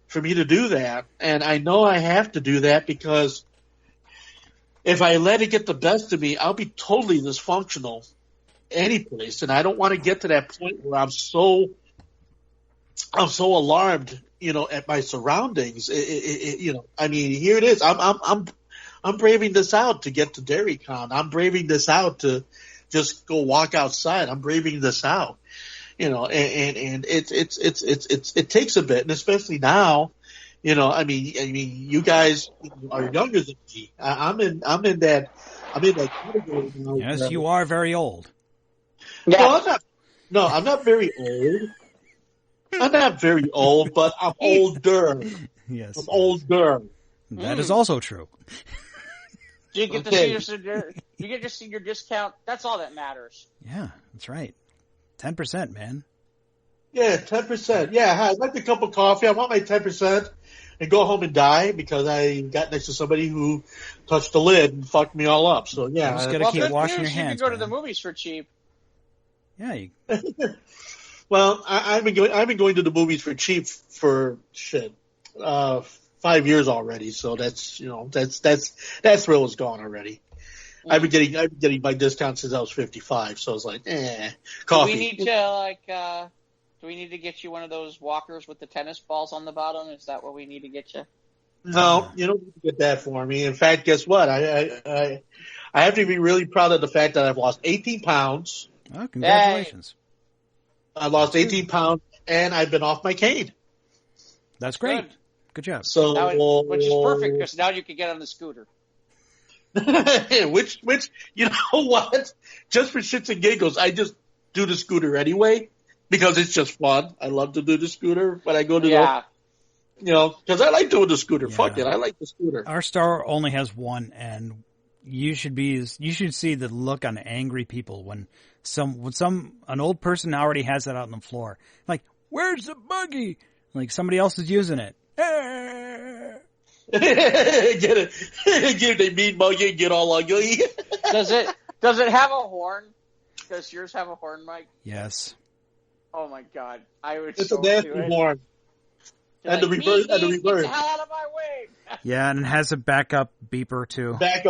for me to do that. And I know I have to do that because if I let it get the best of me, I'll be totally dysfunctional any place. And I don't want to get to that point where I'm so alarmed, at my surroundings. I mean, here it is. I'm braving this out to get to DairyCon. I'm braving this out to just go walk outside. I'm braving this out, and it takes a bit, and especially now, I mean, you guys are younger than me. I'm in that category now. Yes, you are very old. Yeah. Well, No, I'm not very old. I'm not very old, but I'm older. Yes. I'm older. That is also true. Do you get your senior discount? That's all that matters. Yeah, that's right. 10%, man. Yeah, 10%. Yeah, I'd like a cup of coffee. I want my 10% and go home and die because I got next to somebody who touched the lid and fucked me all up. So, yeah. You just got to keep washing your hands. You can go to the movies for cheap. Yeah. Well, I've been going to the movies for cheap for 5 years already. So that thrill is gone already. I've been getting my discount since I was 55. So I was like, coffee. Do we need to get you one of those walkers with the tennis balls on the bottom? Is that what we need to get you? No, you don't need to get that for me. In fact, guess what? I have to be really proud of the fact that I've lost 18 pounds. Oh, congratulations. I lost 18 pounds, and I've been off my cane. That's great. Good job. So, which is perfect, because now you can get on the scooter. which, you know what? Just for shits and giggles, I just do the scooter anyway, because it's just fun. I love to do the scooter when I go to because I like doing the scooter. Yeah. Fuck it, I like the scooter. Our store only has one, and you should see the look on angry people when an old person already has that out on the floor. Like, where's the buggy? Like somebody else is using it. Get it. They mean mug and get all ugly. Does it have a horn? Does yours have a horn, Mike? Yes. Oh my God, I would. It's a nasty horn. And the reverse. Get the hell out of my way. Yeah, and it has a backup beeper too. That's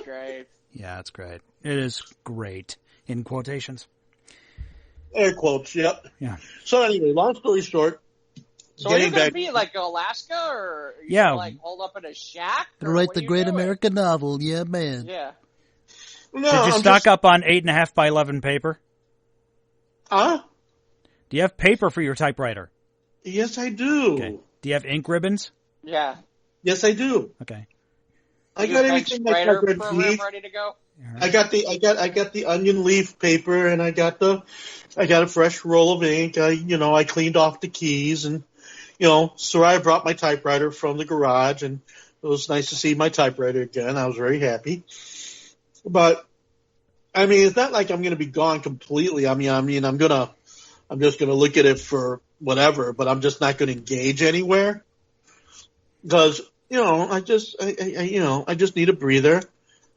great. Yeah, it's great. It is great in quotations. Air quotes. Yep. Yeah. So anyway, long story short. So are you going to be like Alaska, or are you gonna, like hold up in a shack? To write the great American novel, yeah, man. Yeah. No, did you stock up on 8.5 by 11 paper? Huh? Do you have paper for your typewriter? Yes, I do. Okay. Do you have ink ribbons? Yeah. Yes, I do. Okay. I got everything my typewriter needs. Ready to go. I got the onion leaf paper, and I got a fresh roll of ink. I cleaned off the keys, and Sarai brought my typewriter from the garage, and it was nice to see my typewriter again. I was very happy. But I mean, it's not like I'm going to be gone completely. I mean, I'm just going to look at it for whatever, but I'm just not going to engage anywhere because I just need a breather.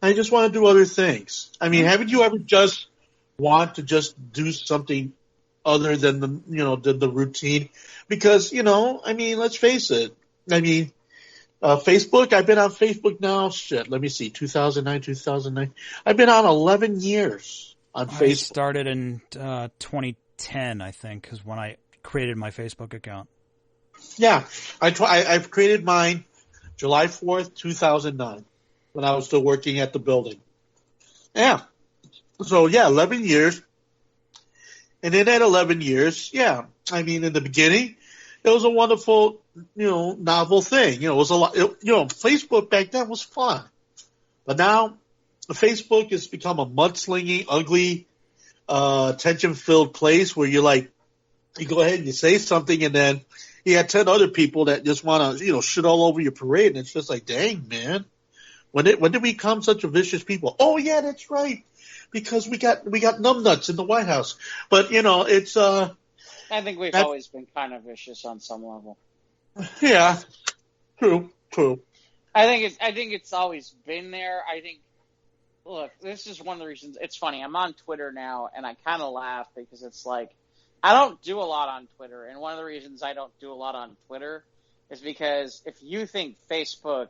I just want to do other things. I mean, haven't you ever just want to just do something other than the routine? Because I mean, let's face it. I mean, Facebook. I've been on Facebook now. Let me see. 2009. I've been on 11 years on Facebook. I started in 2010, I think, is when I created my Facebook account. Yeah, I've created mine July 4th, 2009, when I was still working at the building. Yeah. So 11 years. And in that 11 years, I mean, in the beginning, it was a wonderful, novel thing. It was a lot. Facebook back then was fun, but now Facebook has become a mudslinging, ugly, tension-filled place where you go ahead and you say something, and then you got 10 other people that just want to, shit all over your parade, and it's just like, dang, man, when did we become such a vicious people? Oh yeah, that's right, because we got numbnuts in the White House, but it's I think we've always been kind of vicious on some level. Yeah, true. I think it's always been there. Look, this is one of the reasons. It's funny. I'm on Twitter now, and I kind of laugh because it's like I don't do a lot on Twitter, and one of the reasons I don't do a lot on Twitter is because if you think Facebook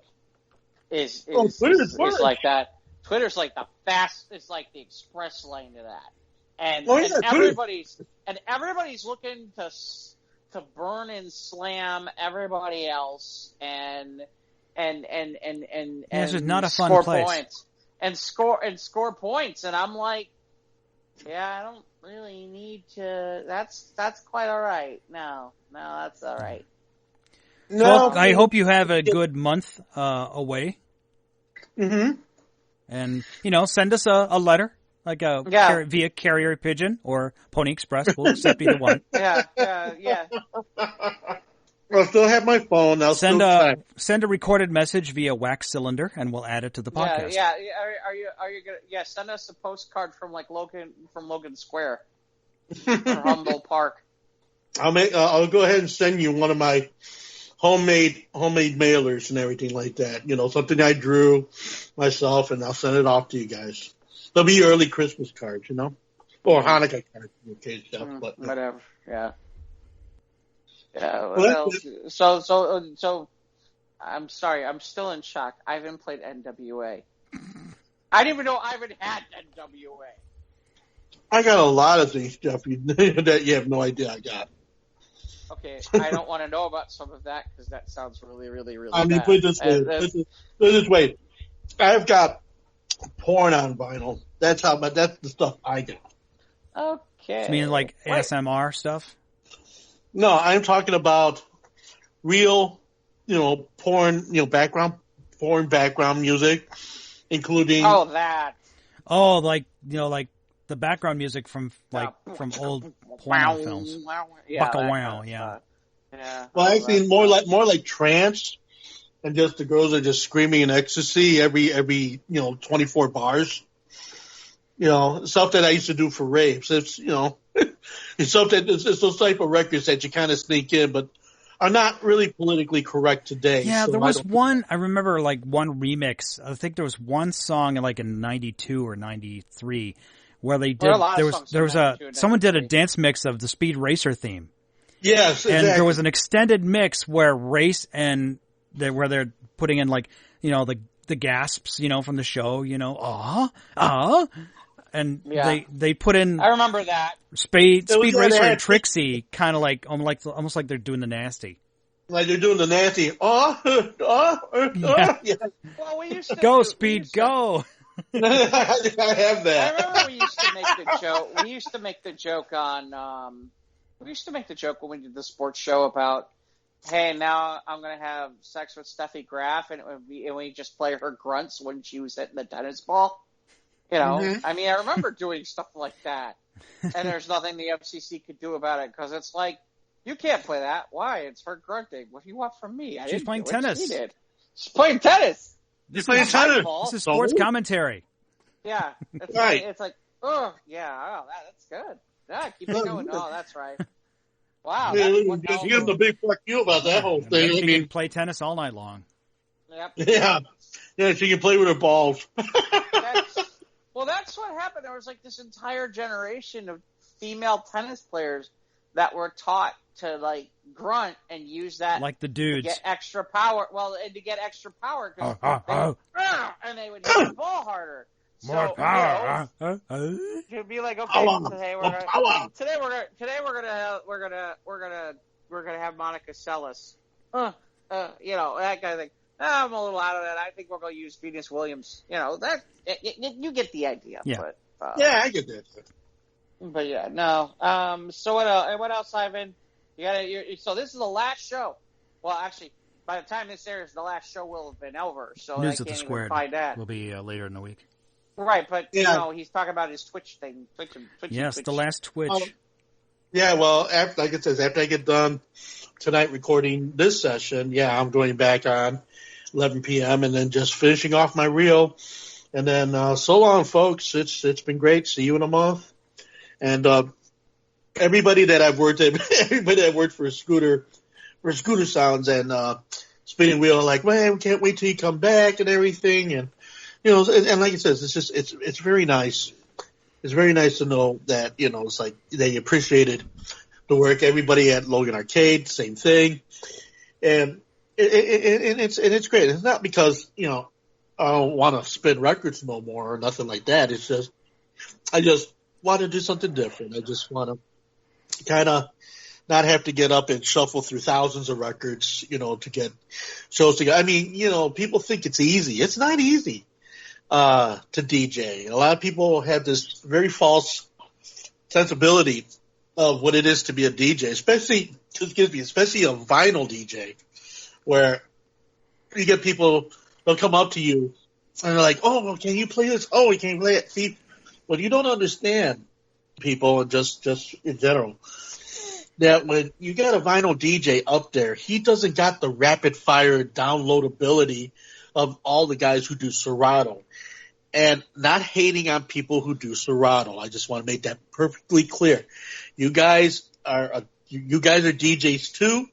is like that, Twitter's like the it's like the express lane to that. And everybody's looking to burn and slam everybody else and this is not a fun place. Points and score points, and I'm like, I don't really need to. That's quite all right. No, that's all right. No, well, I hope you have a good month away. Mm-hmm. And send us a letter. like via carrier pigeon or Pony Express. We'll accept either one. Yeah. I'll still have my phone. I'll send a recorded message via wax cylinder, and we'll add it to the podcast. Yeah. Are you gonna? Yeah, send us a postcard from Logan Square or Humboldt Park. I'll go ahead and send you one of my homemade mailers and everything like that. Something I drew myself, and I'll send it off to you guys. They'll be early Christmas cards, or Hanukkah cards in case. But whatever. Yeah. Yeah. Well, so I'm sorry. I'm still in shock. I haven't played NWA. I didn't even know Ivan had NWA. I got a lot of things, Jeff, that you have no idea I got. Okay, I don't want to know about some of that because that sounds really, really, really bad. Put it this way. I've got porn on vinyl. That's the stuff I got. Okay. You mean like ASMR stuff? No, I'm talking about real, porn, porn background music, including. Oh, that. Oh, like the background music from old porno films. Yeah, Bucka wow, yeah. Well, actually, more like trance, and just the girls are just screaming in ecstasy every 24 bars. Stuff that I used to do for rapes. It's it's something. It's those type of records that you kind of sneak in, but are not really politically correct today. Yeah, so there was one. I remember one remix. I think there was one song in '92 or '93. Where they did, someone did a dance mix of the Speed Racer theme. Yes, exactly. And there was an extended mix where race and where they're putting in the gasps, from the show, and they put in. I remember that Speed Racer and Trixie, kind of almost like they're doing the nasty. Like they're doing the nasty. Yeah. Well, we used to go Speed, go. I have that. I remember we used to make the joke. We used to make the joke on. We used to make the joke when we did the sports show about, hey, now I'm going to have sex with Steffi Graf, and we just play her grunts when she was hitting the tennis ball. Mm-hmm. I mean, I remember doing stuff like that, and there's nothing the FCC could do about it because it's like, you can't play that. Why? It's her grunting. What do you want from me? She's playing tennis. She did. She's playing tennis. This is sports commentary. Yeah. It's right. It's like, oh, yeah, that's good. Yeah, keep it going. Oh, that's right. Wow. Just give them a big fuck you about that whole thing. She can play tennis all night long. Yep. Yeah, she can play with her balls. That's what happened. There was this entire generation of female tennis players that were taught to grunt and use that like the dudes to get extra power. Well, and to get extra power and they would hit the ball harder. More power. You'd be like, okay, today we're gonna have Monica Seles. That kind of thing. I'm a little out of that. I think we're gonna use Venus Williams. That you get the idea. Yeah. But, yeah, I get that. But yeah, no. So what else? What else, Ivan? So this is the last show. Well, actually, by the time this airs, the last show will have been over. So News I at the can't Square even find that. will be later in the week. Right, but he's talking about his Twitch thing. Twitch. Yes, the last Twitch. Yeah, well, after I get done tonight recording this session, I'm going back on 11 p.m. and then just finishing off my reel. And then so long, folks. It's been great. See you in a month. And everybody that I've worked for Scooter Sounds and Spinning Wheel, man, we can't wait till you come back and everything. And and like it says, it's very nice. It's very nice to know that it's like they appreciated the work. Everybody at Logan Arcade, same thing, and it's great. It's not because I don't want to spin records no more or nothing like that. It's just I just want to do something different. I just want to kind of not have to get up and shuffle through thousands of records, to get shows together. I mean, people think it's easy. It's not easy to DJ. A lot of people have this very false sensibility of what it is to be a DJ, especially a vinyl DJ, where you get people, they'll come up to you and they're like, oh, well, can you play this? Oh, we can't play it. See, what you don't understand, people, and just in general, that when you got a vinyl DJ up there, he doesn't got the rapid fire downloadability of all the guys who do Serato. And not hating on people who do Serato. I just want to make that perfectly clear. You guys are DJs too.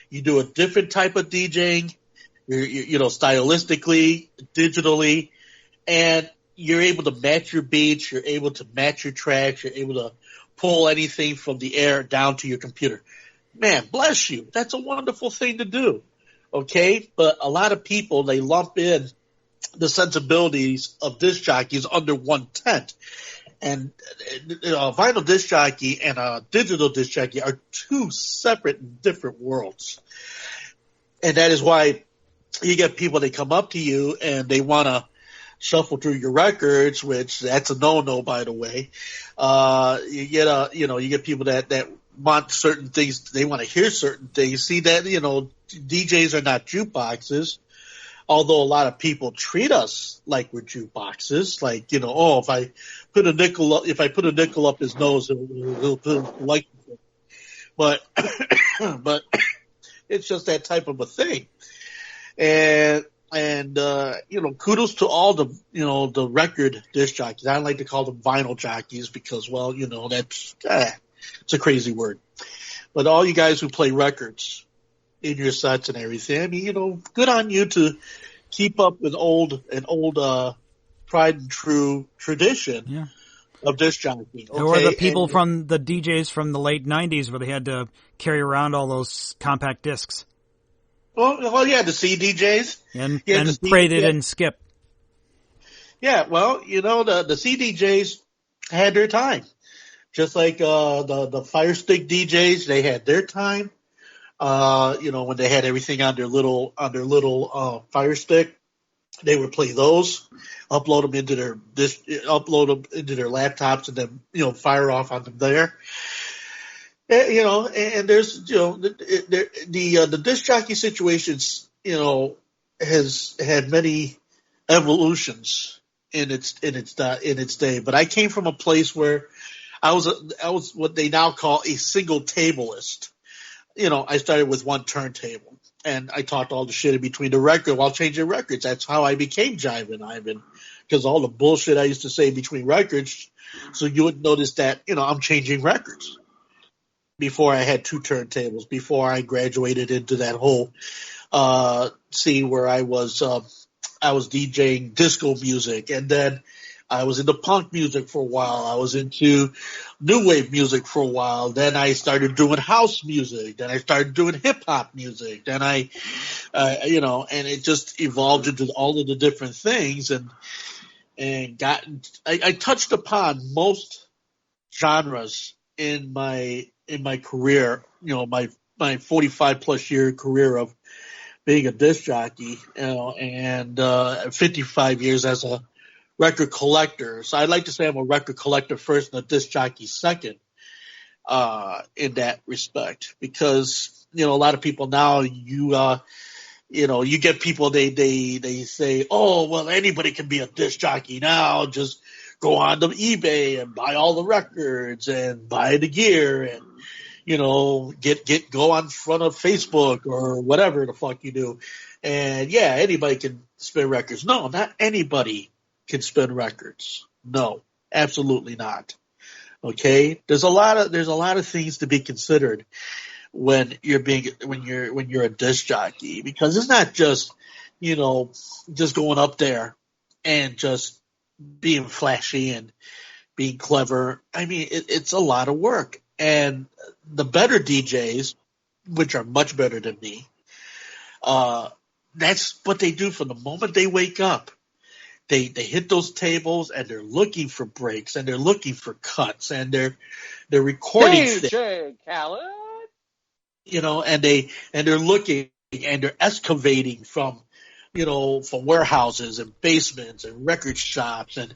You do a different type of DJing, you know, stylistically, digitally, and you're able to match your beats. You're able to match your tracks. You're able to pull anything from the air down to your computer. Man, bless you. That's a wonderful thing to do. Okay? But a lot of people, they lump in the sensibilities of disc jockeys under one tent. And a vinyl disc jockey and a digital disc jockey are two separate and different worlds. And that is why you get people that come up to you and they want to shuffle through your records, which that's a no-no, by the way. You get people that want certain things. They want to hear certain things. See that, you know, DJs are not jukeboxes. Although a lot of people treat us like we're jukeboxes, like, you know, oh, if I put a nickel up his nose, he'll like it. But it's just that type of a thing. And you know, kudos to all the, you know, the record disc jockeys. I don't like to call them vinyl jockeys because, well, you know, that's it's a crazy word. But all you guys who play records in your sets and everything, I mean, you know, good on you to keep up with an old tried and true tradition of disc jockeying. Okay? Or the people from the DJs from the late 90s where they had to carry around all those compact discs. Well, yeah, the CDJs. And pray they didn't skip. Yeah, well, you know, the CDJs had their time. Just like the Fire Stick DJs, they had their time. You know, when they had everything on their little Fire Stick, they would play those, upload them into their laptops, and then, you know, fire off on them there. And, you know, and there's, you know, the disc jockey situations, you know, has had many evolutions in its day. But I came from a place where I was what they now call a single tableist. You know, I started with one turntable, and I talked all the shit in between the record while changing records. That's how I became Jivin' Ivan, because all the bullshit I used to say between records, so you would notice that, you know, I'm changing records. Before I had two turntables, before I graduated into that whole scene where I was DJing disco music, and then I was into punk music for a while. I was into new wave music for a while. Then I started doing house music. Then I started doing hip hop music. Then I it just evolved into all of the different things, and I touched upon most genres in my career, you know, my 45 plus year career of being a disc jockey, you know, and 55 years as a record collector. So I'd like to say I'm a record collector first and a disc jockey second, in that respect, because, you know, a lot of people now, you get people, they say, oh, well, anybody can be a disc jockey now. Just go on to eBay and buy all the records and buy the gear and, you know, go on front of Facebook or whatever the fuck you do. And yeah, anybody can spin records. No, not anybody can spin records. No, absolutely not. Okay? There's a lot of things to be considered when you're a disc jockey, because it's not just, you know, just going up there and just being flashy and being clever. I mean, it's a lot of work. And the better DJs, which are much better than me, that's what they do from the moment they wake up. They hit those tables and they're looking for breaks and they're looking for cuts and they're recording DJ Khaled. You know, and they're looking and they're excavating from warehouses and basements and record shops, and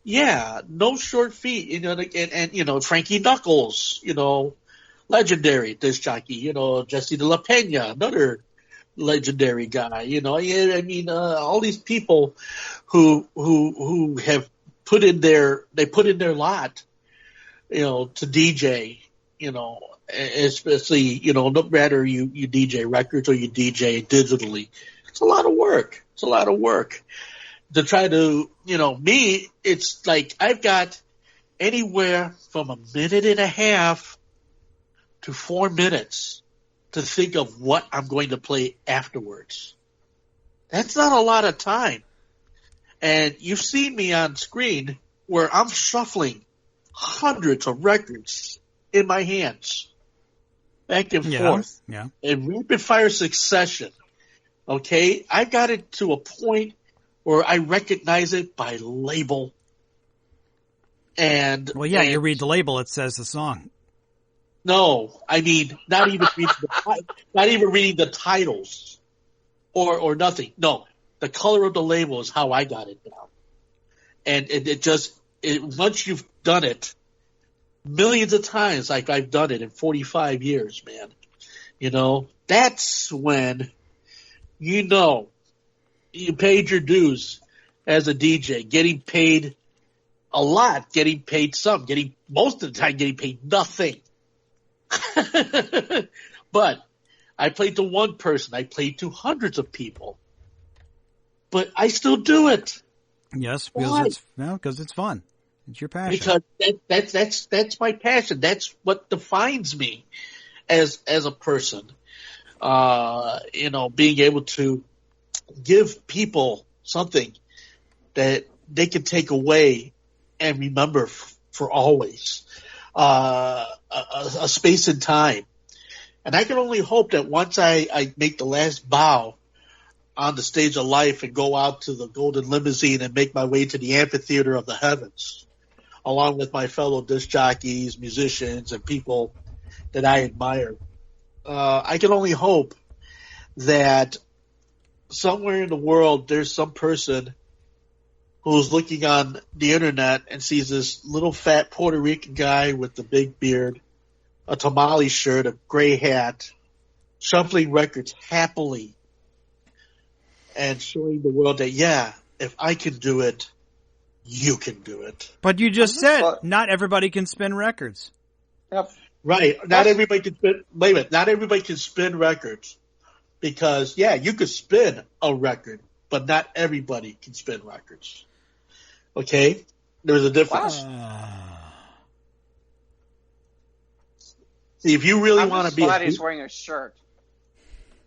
yeah, no short feat, you know, and you know, Frankie Knuckles, you know, legendary disc jockey, you know, Jesse de la Pena, another legendary guy, you know. Yeah, I mean, all these people who have put in their lot, to DJ, especially, no matter you DJ records or you DJ digitally. It's a lot of work. It's a lot of work to try to, me, it's like I've got anywhere from a minute and a half to 4 minutes to think of what I'm going to play afterwards. That's not a lot of time. And you've seen me on screen where I'm shuffling hundreds of records in my hands, back and forth, in rapid fire succession. Okay, I got it to a point where I recognize it by label. And you read the label; it says the song. No, I mean not even reading the titles, or nothing. No, the color of the label is how I got it down. And once you've done it millions of times, like I've done it in 45 years, man, that's when you paid your dues as a DJ, getting paid a lot, getting paid some, most of the time getting paid nothing. But I played to one person, I played to hundreds of people, but I still do it. Yes, because it's fun. It's your passion. Because that's my passion. That's what defines me as a person. Being able to give people something that they can take away and remember for always. A space and time. And I can only hope that once I make the last bow on the stage of life and go out to the golden limousine and make my way to the amphitheater of the heavens, along with my fellow disc jockeys, musicians, and people that I admire, I can only hope that somewhere in the world there's some person who's looking on the internet and sees this little fat Puerto Rican guy with the big beard, a tamale shirt, a gray hat, shuffling records happily, and showing the world that, if I can do it, you can do it. But you just said not everybody can spin records. Yep. Right. Not everybody can spin. Wait a minute. Not everybody can spin records because, you could spin a record, but not everybody can spin records. Okay? There's a difference. See, if you really want to be, glad he's wearing a shirt.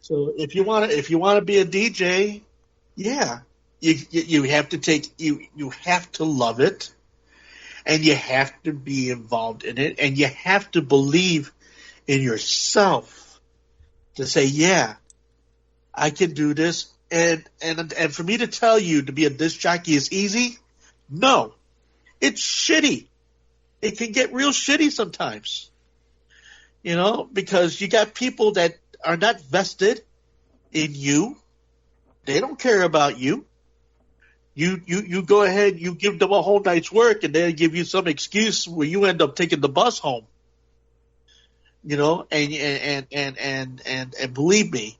So if you want to be a DJ, you have to you have to love it, and you have to be involved in it, and you have to believe in yourself to say, I can do this. And for me to tell you to be a disc jockey is easy, no, it's shitty. It can get real shitty sometimes, because you got people that are not vested in you. They don't care about you. You go ahead, you give them a whole night's work, and they'll give you some excuse where you end up taking the bus home. And believe me,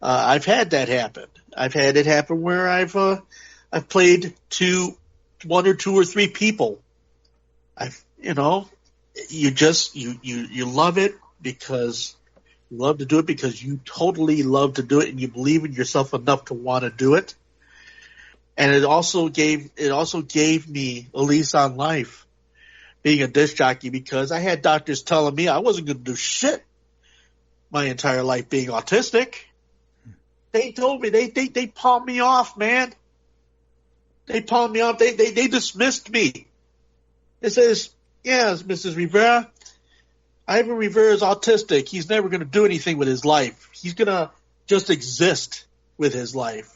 I've had that happen. I've had it happen where I've played to one or two or three people. You love it because you love to do it because you totally love to do it and you believe in yourself enough to want to do it. And it also gave me a lease on life being a disc jockey because I had doctors telling me I wasn't going to do shit my entire life being autistic. They told me, they palmed me off, man. They palmed me off. They dismissed me. It says, yes, Mrs. Rivera, Ivan Rivera is autistic. He's never going to do anything with his life. He's going to just exist with his life.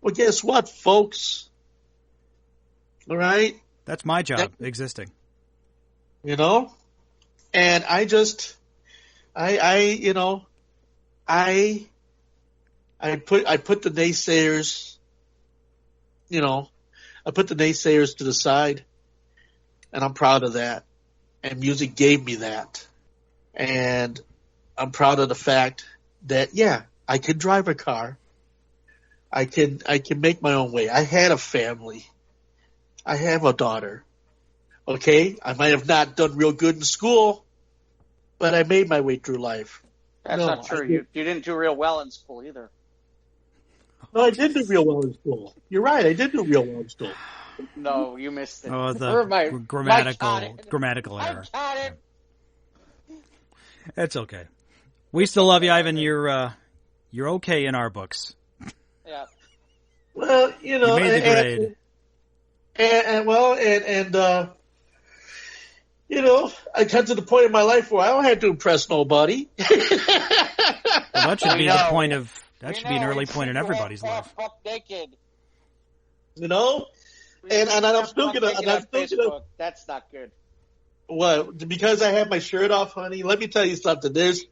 Well, guess what, folks? All right? That's my job, existing. And I just, I put the naysayers, I put the naysayers to the side, and I'm proud of that. And music gave me that. And I'm proud of the fact that, I can drive a car. I can make my own way. I had a family. I have a daughter. Okay? I might have not done real good in school, but I made my way through life. That's not true. You didn't do real well in school either. No, I did do real well in school. You're right. I did do real well in school. No, you missed it. Oh, the grammatical error. I got it. It's okay. We still love you, Ivan. You're okay in our books. Yeah. Well, You made the grade. I come to the point in my life where I don't have to impress nobody. Well, that should be the point of. That should be an early point in everybody's life. Naked. And I'm still gonna. That's not good. What? Because I have my shirt off, honey. Let me tell you something. There's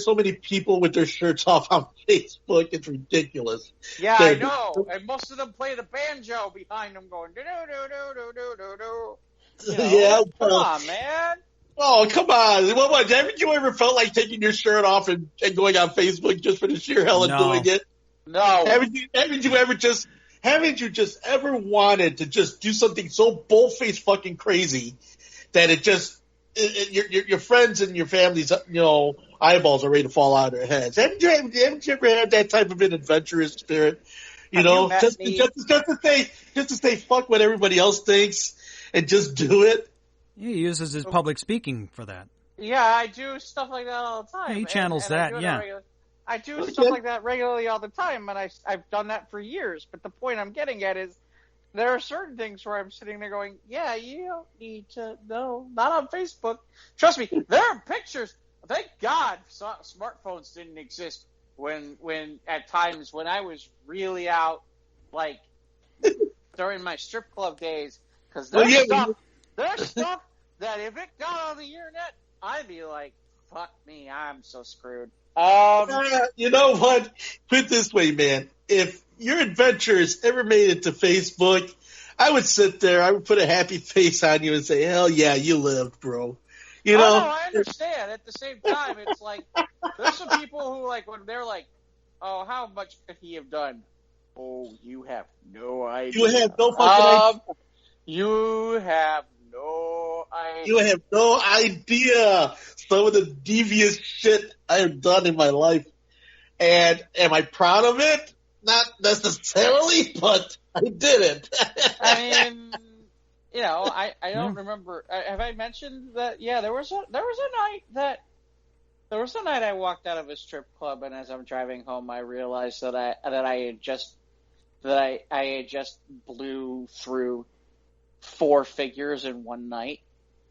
so many people with their shirts off on Facebook. It's ridiculous. Yeah, I know. And most of them play the banjo behind them, going do do do do do do do. Yeah. Come on, man. Oh, come on. What, haven't you ever felt like taking your shirt off and going on Facebook just for the sheer hell of doing it? No. Haven't you just ever wanted to just do something so bull-faced fucking crazy that your friends and your family's, eyeballs are ready to fall out of their heads? Haven't you ever had that type of an adventurous spirit? Just to say fuck what everybody else thinks and just do it? He uses his public speaking for that. Yeah, I do stuff like that all the time. Yeah, he channels that, I do stuff like that regularly all the time, and I've done that for years. But the point I'm getting at is there are certain things where I'm sitting there going, yeah, you don't need to know. Not on Facebook. Trust me, there are pictures. Thank God smartphones didn't exist when at times when I was really out, like during my strip club days, because there's stuff that if it got on the internet, I'd be like, fuck me, I'm so screwed. You know what? Put it this way, man. If your adventures ever made it to Facebook, I would sit there, I would put a happy face on you and say, hell yeah, you lived, bro. No, I understand. At the same time, it's like, there's some people who, like, when they're like, oh, how much could he have done? Oh, you have no idea. You have no fucking idea. You have no idea. You have no idea some of the devious shit I have done in my life. And am I proud of it? Not necessarily, but I did it. I mean, I don't remember. Have I mentioned that? Yeah, there was a night I walked out of a strip club, and as I'm driving home, I realized that I had just blew through 4 figures in one night.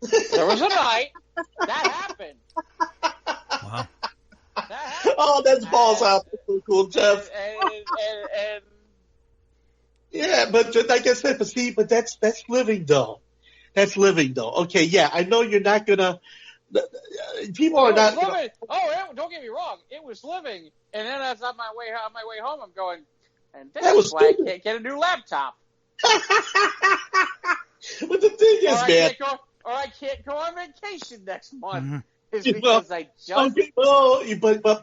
There was a night that happened. Wow. That happened. Oh, that's balls out. That's so cool, Jeff. And yeah, but like I said, but that's living though. That's living though. Okay, yeah, I know you're not gonna. People are not. Don't get me wrong. It was living, and then as on my way home, I'm going, and That was that's why stupid. I can't get a new laptop. But the thing is, man. I can't go on vacation next month. Mm-hmm. Is because I just. Okay, well,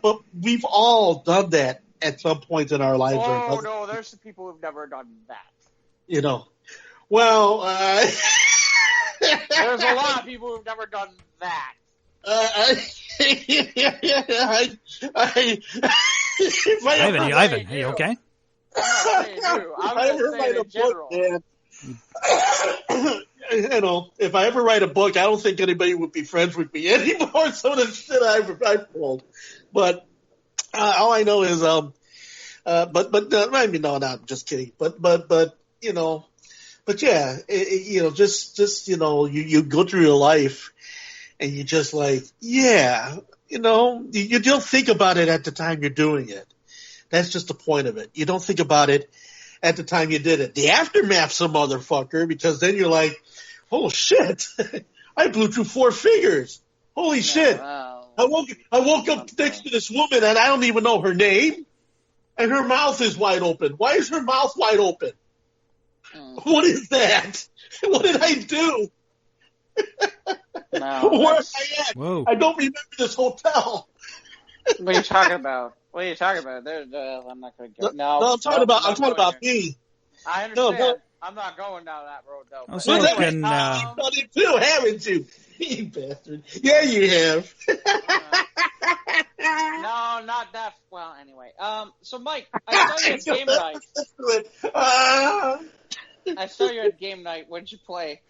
but we've all done that at some point in our lives. Oh no, there's some people who've never done that. Well, there's a lot of people who've never done that. Ivan, hey, okay? I'm not saying you. I'm just saying in general. If I ever write a book, I don't think anybody would be friends with me anymore. Some of the shit I've pulled, but all I know is, I mean, no, I'm just kidding. But yeah, you go through your life and you just like, yeah, you don't think about it at the time you're doing it. That's just the point of it. You don't think about it at the time you did it. The aftermath's a motherfucker, because then you're like, oh shit, I blew through 4 figures. Holy shit. Wow. I woke up next to this woman and I don't even know her name, and her mouth is wide open. Why is her mouth wide open? What is that? What did I do? No, Where am I at? Whoa. I don't remember this hotel. What are you talking about? I'm not going to go. No, I'm talking about me. I understand. I'm not going down that road, though. Oh, But so anyway, can, You've done it too, haven't you? You bastard. Yeah, you have. no, not that. Well, anyway. So, Mike, I saw you at game night. I saw you at game night. What did you play?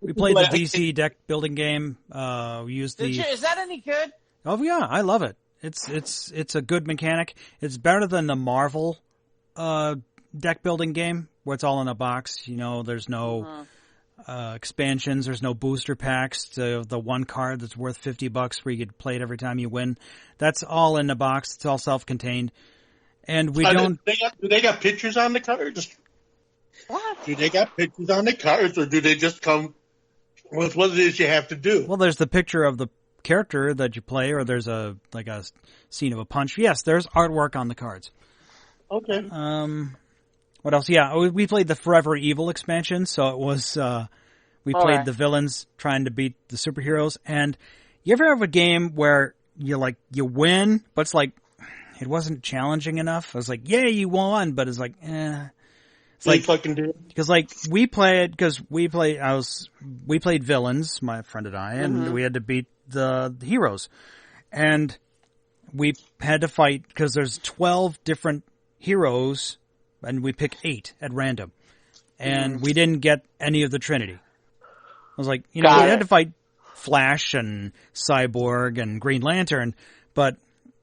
we played the DC deck building game. We used the. Is that any good? Oh yeah, I love it. It's a good mechanic. It's better than the Marvel deck building game where it's all in a box. You know, there's no expansions. There's no booster packs. The one card that's worth $50 where you could play it every time you win. That's all in the box. It's all self-contained. And we don't. Do they got pictures on the cards? What? Do they got pictures on the cards, or do they just come with what it is you have to do? Well, there's the picture of the character that you play, or there's a scene of a punch. Yes, there's artwork on the cards. Okay. What else? Yeah, we played the Forever Evil expansion, so it was we played the villains trying to beat the superheroes. And you ever have a game where you win, but it's like it wasn't challenging enough? I was like, yeah, you won, but it's like, It's like fucking did. Because we played villains, my friend and I, and we had to beat the heroes, and we had to fight because there's 12 different heroes, and we pick 8 at random, and we didn't get any of the Trinity. I was like, we had to fight Flash and Cyborg and Green Lantern, but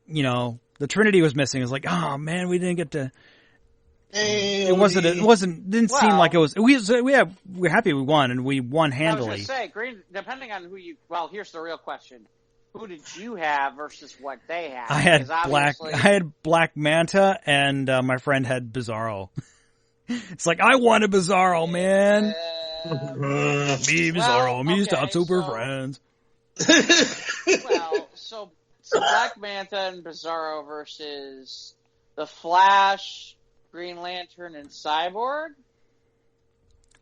the Trinity was missing. It was like, oh man, we didn't get to. Didn't seem like it was. We're happy we won, and we won handily. I was going to say, depending on who you. Well, here's the real question: who did you have versus what they had? I had Black Manta, and my friend had Bizarro. It's like I wanted Bizarro, man. Me Bizarro, me stop super friends. So Black Manta and Bizarro versus the Flash, Green Lantern, and Cyborg.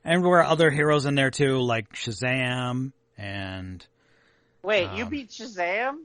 And there were other heroes in there too, like Shazam and. Wait, you beat Shazam?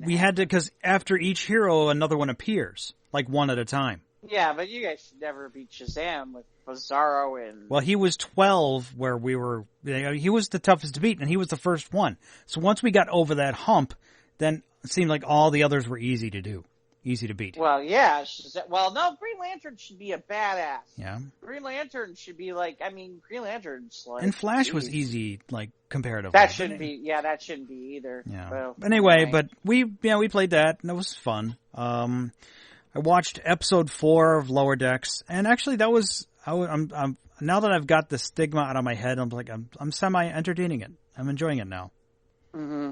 We had to, because after each hero, another one appears, like one at a time. Yeah, but you guys should never beat Shazam with Bizarro and. Well, he was 12 where we were. He was the toughest to beat, and he was the first one. So once we got over that hump, then it seemed like all the others were easy to do. Easy to beat. Well, yeah. No, Green Lantern should be a badass. Yeah. Green Lantern should be Green Lantern's like. And Flash was easy, comparatively. That shouldn't be. Yeah, that shouldn't be either. Yeah. Well, anyway, but we played that, and it was fun. I watched episode 4 of Lower Decks, and actually that was. I'm now that I've got the stigma out of my head, I'm semi entertaining it. I'm enjoying it now. Mm-hmm.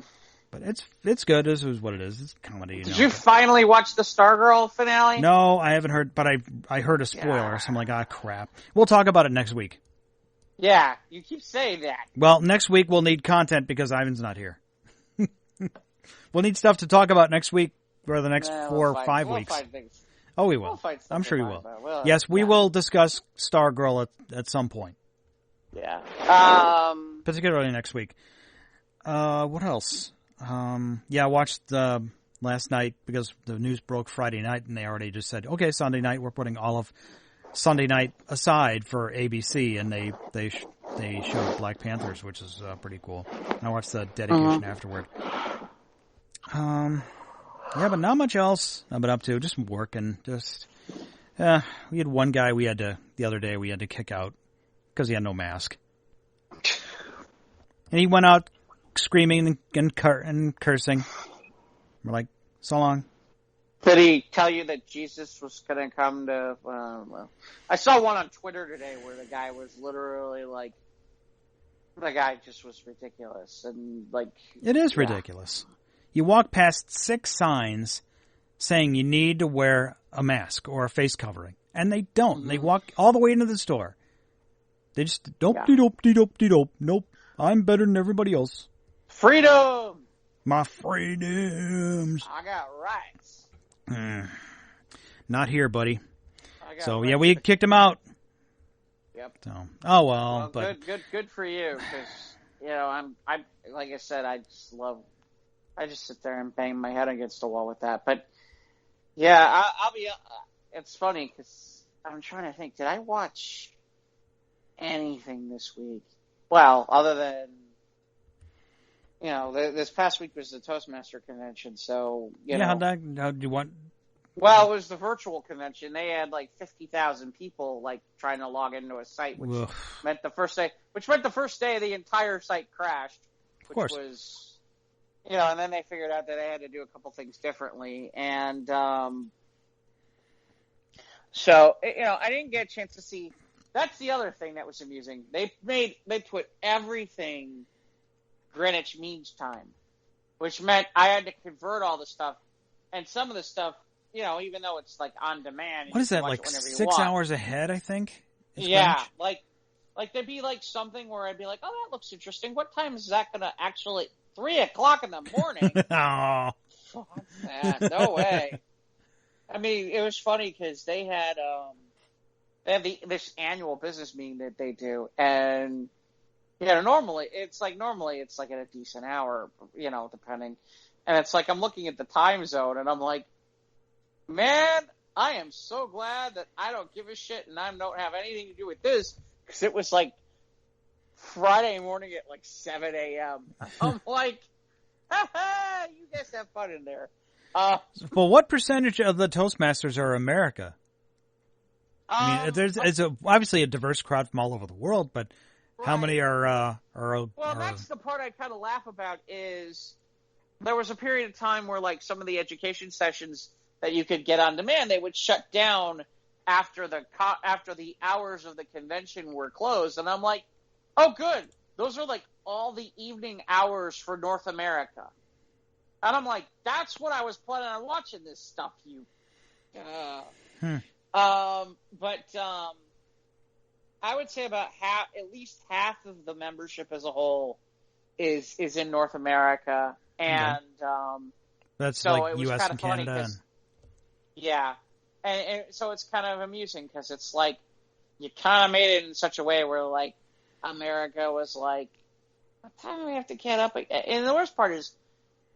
But it's good. This is what it is. It's comedy. Did you finally watch the Stargirl finale? No, I haven't heard, but I heard a spoiler, so I'm like, crap. We'll talk about it next week. Yeah, you keep saying that. Well, next week we'll need content because Ivan's not here. We'll need stuff to talk about next week or the next 4 or 5 weeks. We'll find things. Oh, we will. I'm sure we will. Yes, we will discuss Stargirl at some point. Yeah. Particularly next week. What else? I watched last night because the news broke Friday night, and they already just said, okay, Sunday night, we're putting all of Sunday night aside for ABC, and they showed Black Panthers, which is pretty cool. And I watched the dedication afterward. But not much else I've been up to. Just working. We had one guy the other day we had to kick out because he had no mask. And he went out screaming and cursing. We're like, so long. Did he tell you that Jesus was going to come to... I saw one on Twitter today where the guy was literally like... The guy just was ridiculous. And It is ridiculous. You walk past 6 signs saying you need to wear a mask or a face covering. And they don't. Mm-hmm. They walk all the way into the store. They just, dope. Nope. I'm better than everybody else. Freedom! My freedoms. I got rights. Not here, buddy. So, we kicked him out. Yep. So, well but good for you, because, I'm like I said, I just sit there and bang my head against the wall with that. But, yeah, I'll be, it's funny, because I'm trying to think, did I watch anything this week. Well, other than, this past week was the Toastmaster convention, so, how do you want? Well, it was the virtual convention. They had like 50,000 people like trying to log into a site, which meant the first day the entire site crashed. Which of course. Was, and then they figured out that they had to do a couple things differently. And, so, I didn't get a chance to see. That's the other thing that was amusing. They put everything Greenwich Mean Time, which meant I had to convert all the stuff. And some of the stuff, even though it's like on demand. What is that, like 6 hours ahead, I think? Yeah, like there'd be like something where I'd be like, oh, that looks interesting. What time is that going to actually, 3:00 in the morning? Oh. Fuck that, no way. I mean, it was funny because they had this annual business meeting that they do, and normally it's like at a decent hour, depending. And it's like I'm looking at the time zone, and I'm like, man, I am so glad that I don't give a shit and I don't have anything to do with this, because it was like Friday morning at like 7 a.m. I'm like, ha, you guys have fun in there. Well, what percentage of the Toastmasters are America? I mean, it's obviously a diverse crowd from all over the world, but right. How many are? Well, that's the part I kind of laugh about. Is there was a period of time where like some of the education sessions that you could get on demand, they would shut down after the hours of the convention were closed, and I'm like, oh, good, those are like all the evening hours for North America. And I'm like, that's what I was planning on watching this stuff, But I would say about at least half of the membership as a whole is in North America. And that's so like it was U.S. kind and of funny Canada. Yeah. And so it's kind of amusing because it's like you kind of made it in such a way where like America was like, what time do we have to get up? And the worst part is,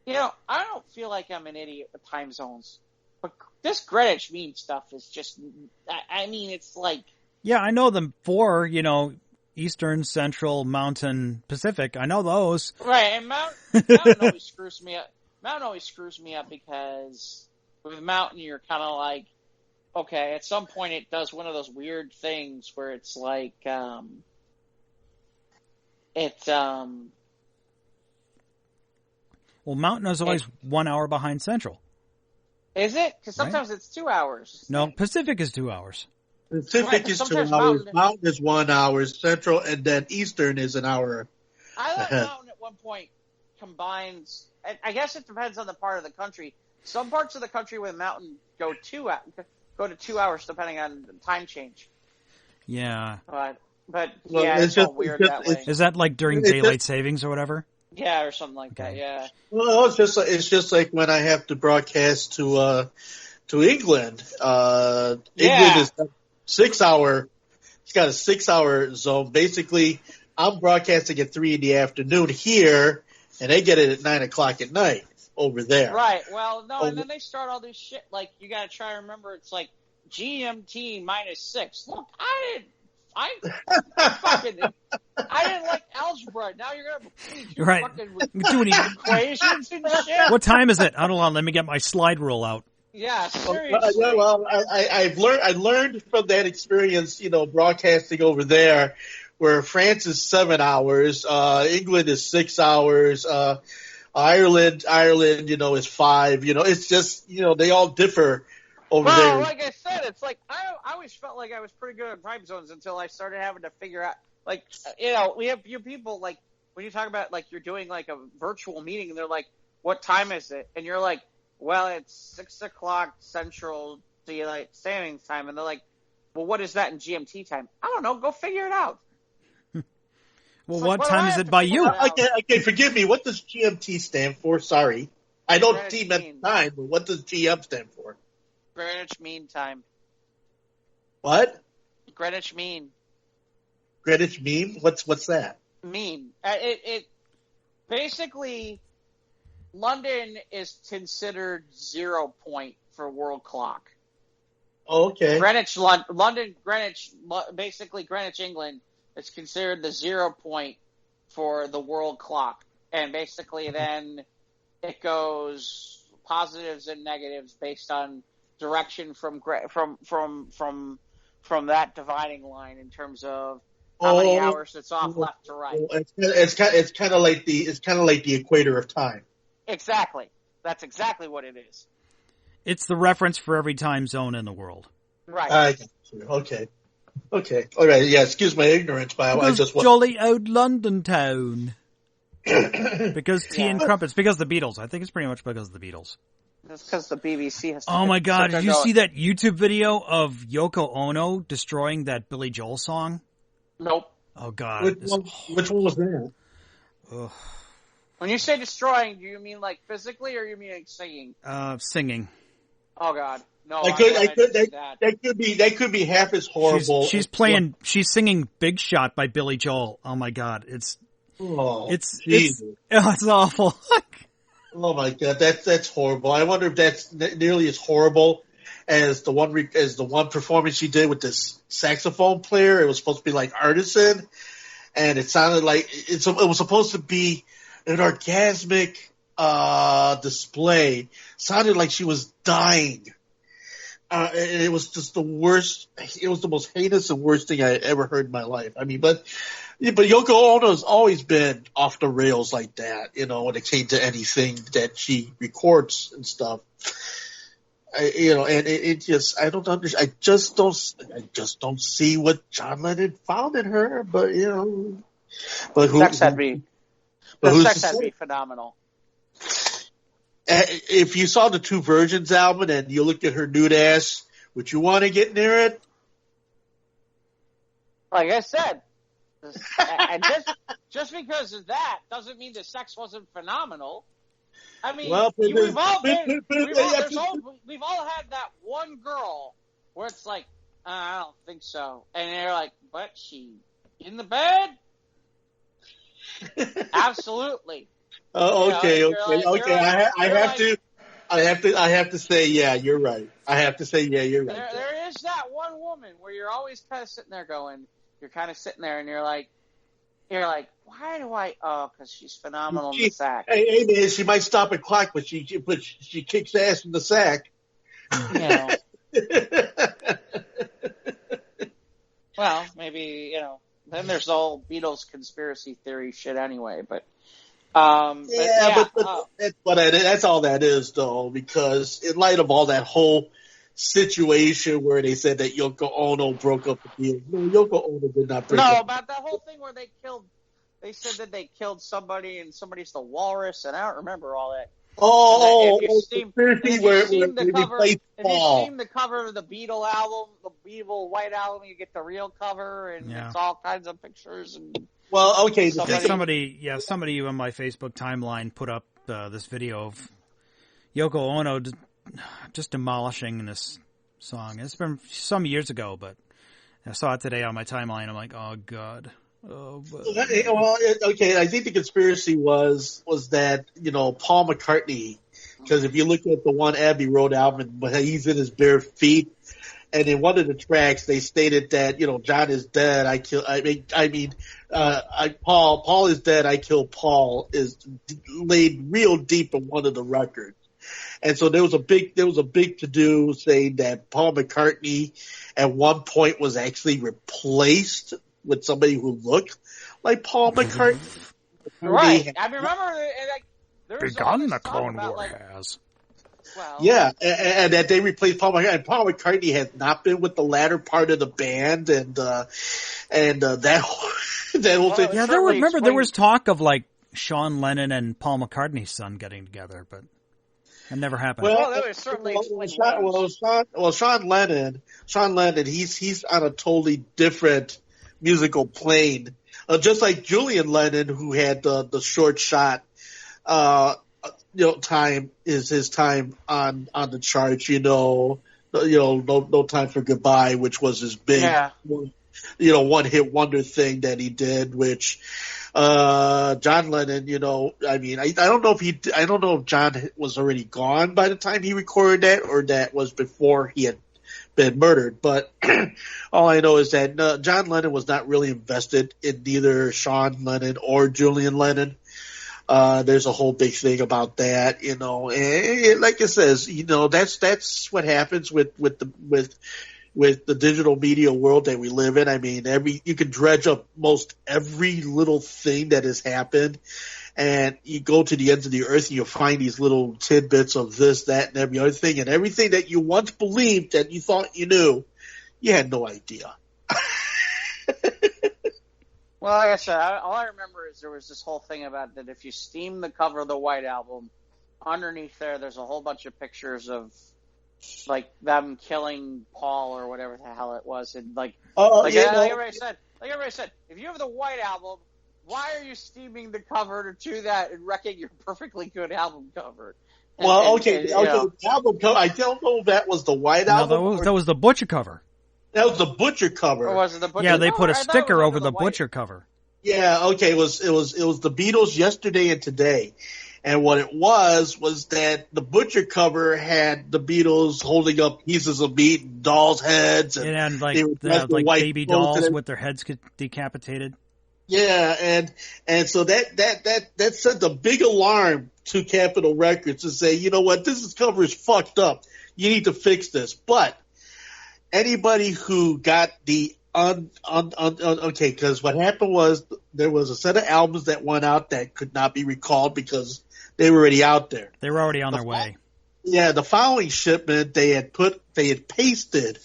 I don't feel like I'm an idiot with time zones, but this Greenwich Mean stuff is just, I mean, it's like. Yeah, I know them 4, Eastern, Central, Mountain, Pacific. I know those. Right, and Mountain always screws me up. Mountain always screws me up because with Mountain, you're kind of like, okay, at some point it does one of those weird things where it's like, Well, Mountain is always 1 hour behind Central. Is it? Because sometimes it's 2 hours. No, Pacific is 2 hours. Pacific is 2 hours. Mountain is 1 hour. Central, and then Eastern is an hour. I thought Mountain at one point combines. I guess it depends on the part of the country. Some parts of the country with Mountain go to 2 hours depending on the time change. Yeah. But yeah, it's just weird that way. Is that like during daylight savings or whatever? Yeah, or something like that. Yeah. Well, it's just like when I have to broadcast to England. England is 6 hour. It's got a 6 hour zone. Basically, I'm broadcasting at 3 p.m. here, and they get it at 9 o'clock at night over there. Right. Well, no, and then they start all this shit. Like you got to try to remember. It's like GMT -6. Look, I didn't like algebra. Now you're gonna right. fucking equations and shit. What time is it? Hold on, let me get my slide rule out. Yeah, seriously. Well, I learned from that experience, broadcasting over there, where France is 7 hours, England is 6 hours, Ireland, is 5. It's just, they all differ. Over there. Like I said, it's like I always felt like I was pretty good at time zones until I started having to figure out, like, we have few people, like, when you talk about, like, you're doing, like, a virtual meeting, and they're like, what time is it? And you're like, well, it's 6 o'clock Central Daylight Savings Time. And they're like, well, what is that in GMT time? I don't know. Go figure it out. Well, what time is it by you? Okay, forgive me. What does GMT stand for? Sorry. I don't team at the time, but what does GM stand for? Greenwich Mean Time. What? Greenwich Mean. Greenwich Mean? What's that? Mean. It basically, London is considered 0 point for world clock. Oh, okay. Greenwich, London, Greenwich, basically Greenwich, England It's considered the 0 point for the world clock, and basically then it goes positives and negatives based on direction from that dividing line in terms of how many hours it's off left to right. It's kind of like the equator of time. Exactly. That's exactly what it is. It's the reference for every time zone in the world. Right. I got you. Okay. All right. Yeah. Excuse my ignorance, but I just jolly old London town. Because tea and crumpets. Because of the Beatles. I think it's pretty much because of the Beatles. It's because the BBC has. Oh my God! Did you see that YouTube video of Yoko Ono destroying that Billy Joel song? Nope. Oh God! Which one was that? Ugh. When you say destroying, do you mean like physically, or you mean like singing? Singing. Oh God, no! That could be half as horrible. She's singing "Big Shot" by Billy Joel. Oh my God! It's awful. Oh my God, that's horrible. I wonder if that's nearly as horrible as the one performance she did with this saxophone player. It was supposed to be like Artisan, and it sounded like it was supposed to be an orgasmic display. Sounded like she was dying. And it was just the worst. It was the most heinous and worst thing I ever heard in my life. I mean, but Yoko Ono's always been off the rails like that, when it came to anything that she records and stuff. And it just, I just don't see what John Lennon found in her, but sex had to be phenomenal. If you saw the Two Virgins album and you looked at her nude ass, would you want to get near it? Like I said, and just because of that doesn't mean the sex wasn't phenomenal. I mean, we've all had that one girl where it's like, I don't think so, and they're like, but she in the bed? Absolutely. Okay. I have to say, yeah, you're right. I have to say, yeah, you're right. There is that one woman where you're always kind of sitting there going, you're kind of sitting there and you're like, why do I? Oh, because she's phenomenal in the sack. Hey, man, she might stop at clock, but she kicks ass in the sack. Well, maybe Then there's all Beatles conspiracy theory shit anyway, but. That's all that is, though, because in light of all that whole situation where they said that Yoko Ono broke up the Beatles, no, Yoko Ono did not break up. No, about that whole thing where they said that they killed somebody and somebody's the walrus, and I don't remember all that. If you steam the cover of the Beatle album, the Beatle White Album, you get the real cover, and it's all kinds of pictures and. Well, okay. Somebody on my Facebook timeline put up this video of Yoko Ono just demolishing this song. It's been some years ago, but I saw it today on my timeline. I'm like, oh God. Oh, but... Well, okay. I think the conspiracy was that Paul McCartney, because if you look at the one Abbey Road album, when he's in his bare feet. And in one of the tracks, they stated that John is dead. Paul is dead. I killed Paul is laid real deep in one of the records, and so there was a big to do saying that Paul McCartney at one point was actually replaced with somebody who looked like Paul McCartney. Right, I remember there's begun the Clone War has. Well, yeah, and that they replaced Paul McCartney. And Paul McCartney has not been with the latter part of the band, and that whole thing. Yeah, there was talk of like Sean Lennon and Paul McCartney's son getting together, but it never happened. Well, that was certainly Sean Lennon, he's on a totally different musical plane, just like Julian Lennon, who had the short shot. Time is his time on the charts. No Time for Goodbye, which was his big, one hit wonder thing that he did. Which John Lennon, I don't know if John was already gone by the time he recorded that, or that was before he had been murdered. But all I know is that John Lennon was not really invested in neither Sean Lennon or Julian Lennon. There's a whole big thing about that, you know, and like it says, you know, that's what happens with the digital media world that we live in. I mean, you can dredge up most every little thing that has happened, and you go to the ends of the earth and you'll find these little tidbits of this, that, and every other thing, and everything that you once believed that you thought you knew, you had no idea. Well, like I said, all I remember is there was this whole thing about that if you steam the cover of the White Album, underneath there's a whole bunch of pictures of, like, them killing Paul or whatever the hell it was. And, like everybody said, if you have the White Album, why are you steaming the cover to that and wrecking your perfectly good album cover? The album cover, I don't know if that was the White Album. No, that was the Butcher cover. That was the Butcher cover. Or was it the Butcher? Yeah, they put a sticker over the Butcher cover. Yeah, okay. It was the Beatles Yesterday and Today, and what it was that the Butcher cover had the Beatles holding up pieces of meat and dolls' heads, and like baby dolls with their heads decapitated. Yeah, and so that sent a big alarm to Capitol Records to say, you know what, this cover is fucked up. You need to fix this, but. Anybody who got the because what happened was there was a set of albums that went out that could not be recalled because they were already out there. They were already on their way. Yeah, the following shipment they had pasted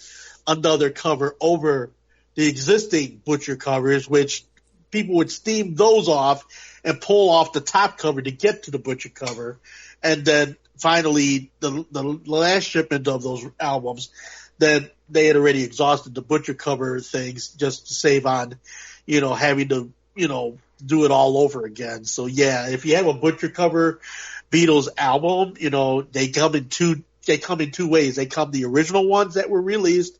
another cover over the existing Butcher covers, which people would steam those off and pull off the top cover to get to the Butcher cover, and then finally the last shipment of those albums. Then they had already exhausted the Butcher cover things just to save on, you know, having to, you know, do it all over again. So yeah, if you have a Butcher cover Beatles album, you know, they come in two ways. They come the original ones that were released,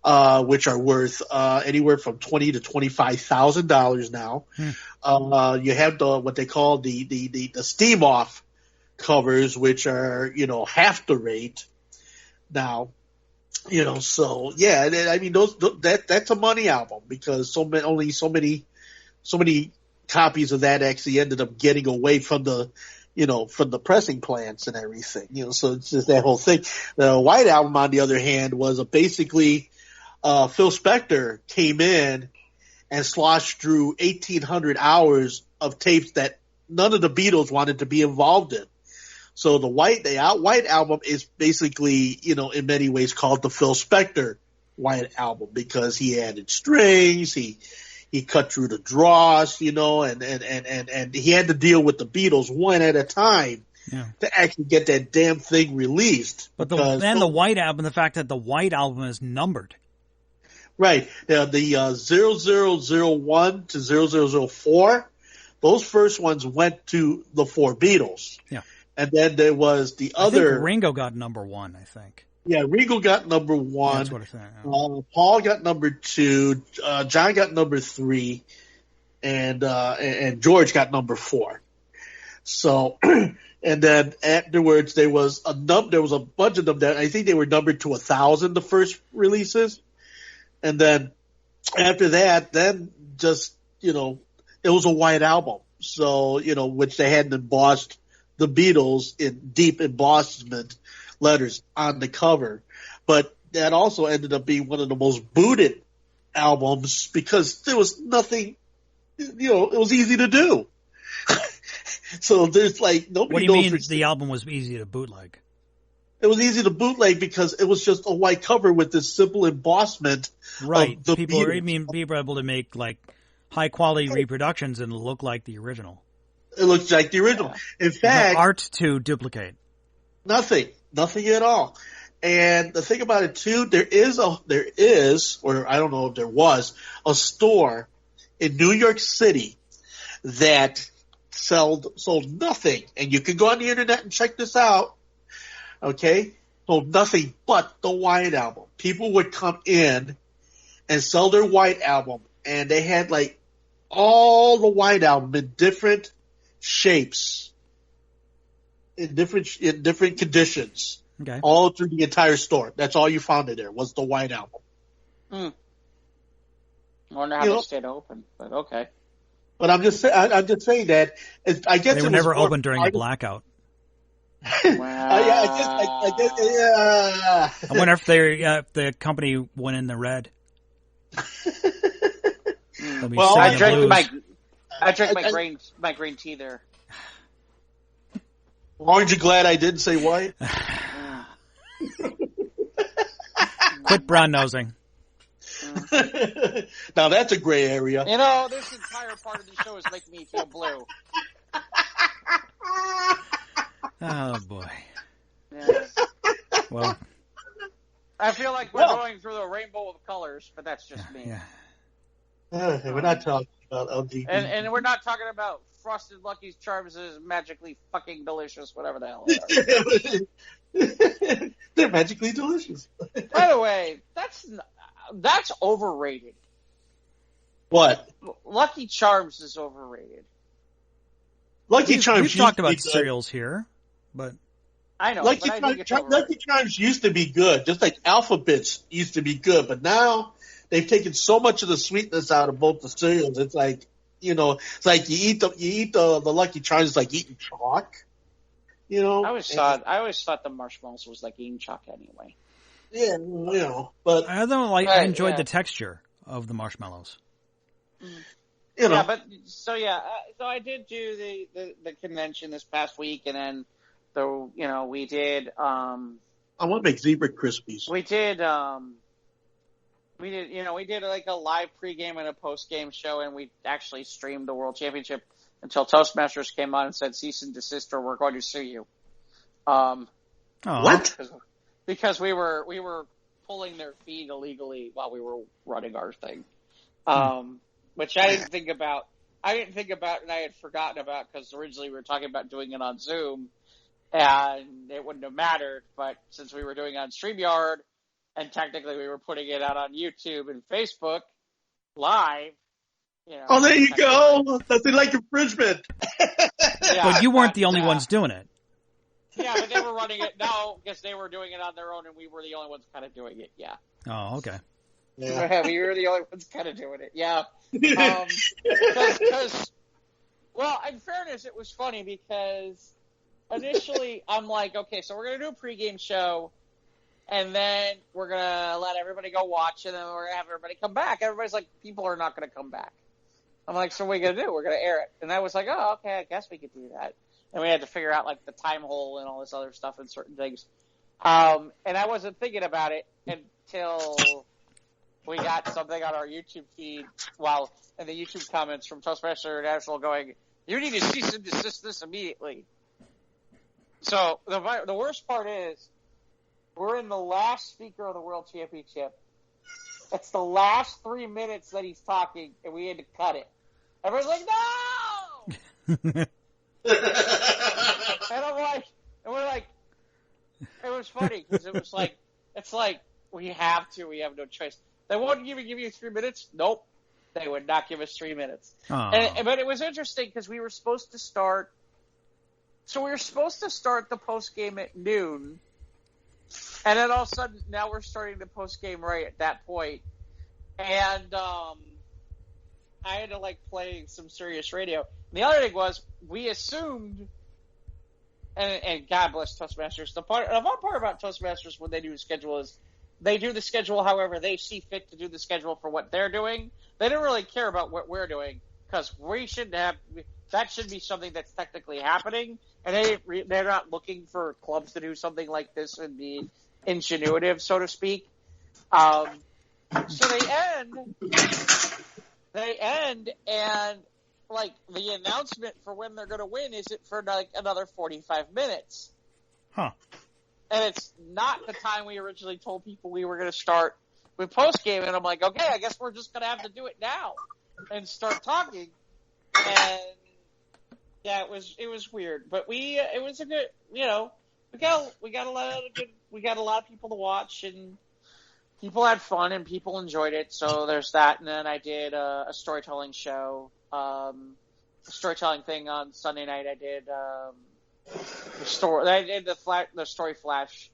which are worth anywhere from $20,000 to $25,000 now. You have what they call the steam off covers, which are, you know, half the rate now. You know, so yeah, I mean, that's a money album because only so many copies of that actually ended up getting away from the pressing plants and everything. You know, so it's just that whole thing. The White Album, on the other hand, was basically Phil Spector came in and sloshed through 1,800 hours of tapes that none of the Beatles wanted to be involved in. So the White Album is basically, you know, in many ways called the Phil Spector White Album because he added strings, he cut through the dross, you know, and he had to deal with the Beatles one at a time to actually get that damn thing released. But the White Album, the fact that the White Album is numbered. Right. The 0001 to 0004, those first ones went to the four Beatles. Yeah. And then there was the other. I think Ringo got number 1, I think. Yeah, Ringo got number 1. Yeah, that's what I think. Yeah. Paul got number 2. John got number 3. And George got number 4. So, and then afterwards there was a bunch of them that I think they were numbered to 1,000, the first releases. And then after that, then just, you know, it was a White Album. So, you know, which they hadn't embossed the Beatles in deep embossment letters on the cover. But that also ended up being one of the most booted albums because there was nothing, you know, it was easy to do. So there's like nobody. What do you mean the album was easy to bootleg? It was easy to bootleg because it was just a white cover with this simple embossment. Right. Of the people Beatles. were able to make like high quality reproductions and look like the original. It looks like the original. In fact, no art to duplicate. Nothing at all. And the thing about it too, there is, or I don't know if there was, a store in New York City that sold nothing. And you can go on the internet and check this out. Okay, sold nothing but the White Album. People would come in and sell their White Album, and they had like all the White Album in different shapes, in different conditions. Okay. all through the entire store. That's all you found in there was the White Album. I wonder how they stayed open, but okay. But I'm just saying that I guess They were never open during the blackout. Wow. I guess, yeah. I wonder if the company went in the red. Well, I drank my green tea there. Aren't you glad I didn't say white? Quit brown nosing. Now that's a gray area. You know, this entire part of the show is making me feel blue. Oh boy. Yeah. Well, I feel like we're going through the rainbow of colors, but that's just me. yeah. We're not talking about LGBT. And we're not talking about Frosted Lucky Charms is magically fucking delicious, whatever the hell they are. They're magically delicious. By the way, that's overrated. What? Lucky Charms is overrated. Lucky Charms. We've talked about cereals here, but I know. Lucky Charms used to be good, just like Alphabets used to be good, but now they've taken so much of the sweetness out of both the cereals. It's like, it's like you eat the Lucky Charms, it's like eating chalk. I always thought the marshmallows was like eating chalk anyway. Yeah, but I don't like. I enjoyed the texture of the marshmallows. Yeah, but so I did do the convention this past week, and then we did. I want to make zebra crispies. We did like a live pregame and a postgame show, and we actually streamed the World Championship until Toastmasters came on and said, "Cease and desist, or we're going to sue you." What? Because we were pulling their feed illegally while we were running our thing, which I didn't think about. And I had forgotten about because originally we were talking about doing it on Zoom, and it wouldn't have mattered. But since we were doing it on StreamYard, and technically we were putting it out on YouTube and Facebook live. Oh, there you go. Nothing like infringement. But you weren't the only ones doing it. Yeah, but they were running it. No, because they were doing it on their own, and we were the only ones kind of doing it. Yeah. Oh, okay. Yeah, we were the only ones kind of doing it. Yeah. Well, in fairness, it was funny because initially I'm like, okay, so we're gonna do a pregame show, and then we're gonna let everybody go watch, and then we're gonna have everybody come back. Everybody's like, people are not gonna come back. I'm like, so what are we gonna do? We're gonna air it. And I was like, oh, okay, I guess we could do that. And we had to figure out like the time hole and all this other stuff and certain things. And I wasn't thinking about it until we got something on our YouTube feed, in the YouTube comments from Toastmaster International going, "You need to cease and desist this immediately." So the worst part is, we're in the last speaker of the World Championship. It's the last 3 minutes that he's talking, and we had to cut it. Everyone's like, "No!" and we're like, it was funny because it's like we have no choice. They won't even give you 3 minutes. Nope, they would not give us 3 minutes. But it was interesting because we were supposed to start. So we were supposed to start the post game at noon, and then all of a sudden now we're starting the post game right at that point. And I had to play some serious radio. And the other thing was we assumed, and God bless Toastmasters. The fun part about Toastmasters when they do the schedule is they do the schedule however they see fit to do the schedule for what they're doing. They don't really care about what we're doing because we shouldn't have. That should be something that's technically happening, and they're not looking for clubs to do something like this and be ingenuitive, so to speak. So they end, and the announcement for when they're going to win isn't for another 45 minutes. Huh. And it's not the time we originally told people we were going to start with post game, and I'm like, okay, I guess we're just going to have to do it now and start talking. And yeah, it was weird, but it was a good, we got a lot of people to watch, and people had fun and people enjoyed it. So there's that. And then I did a storytelling show, a storytelling thing on Sunday night. I did the story flash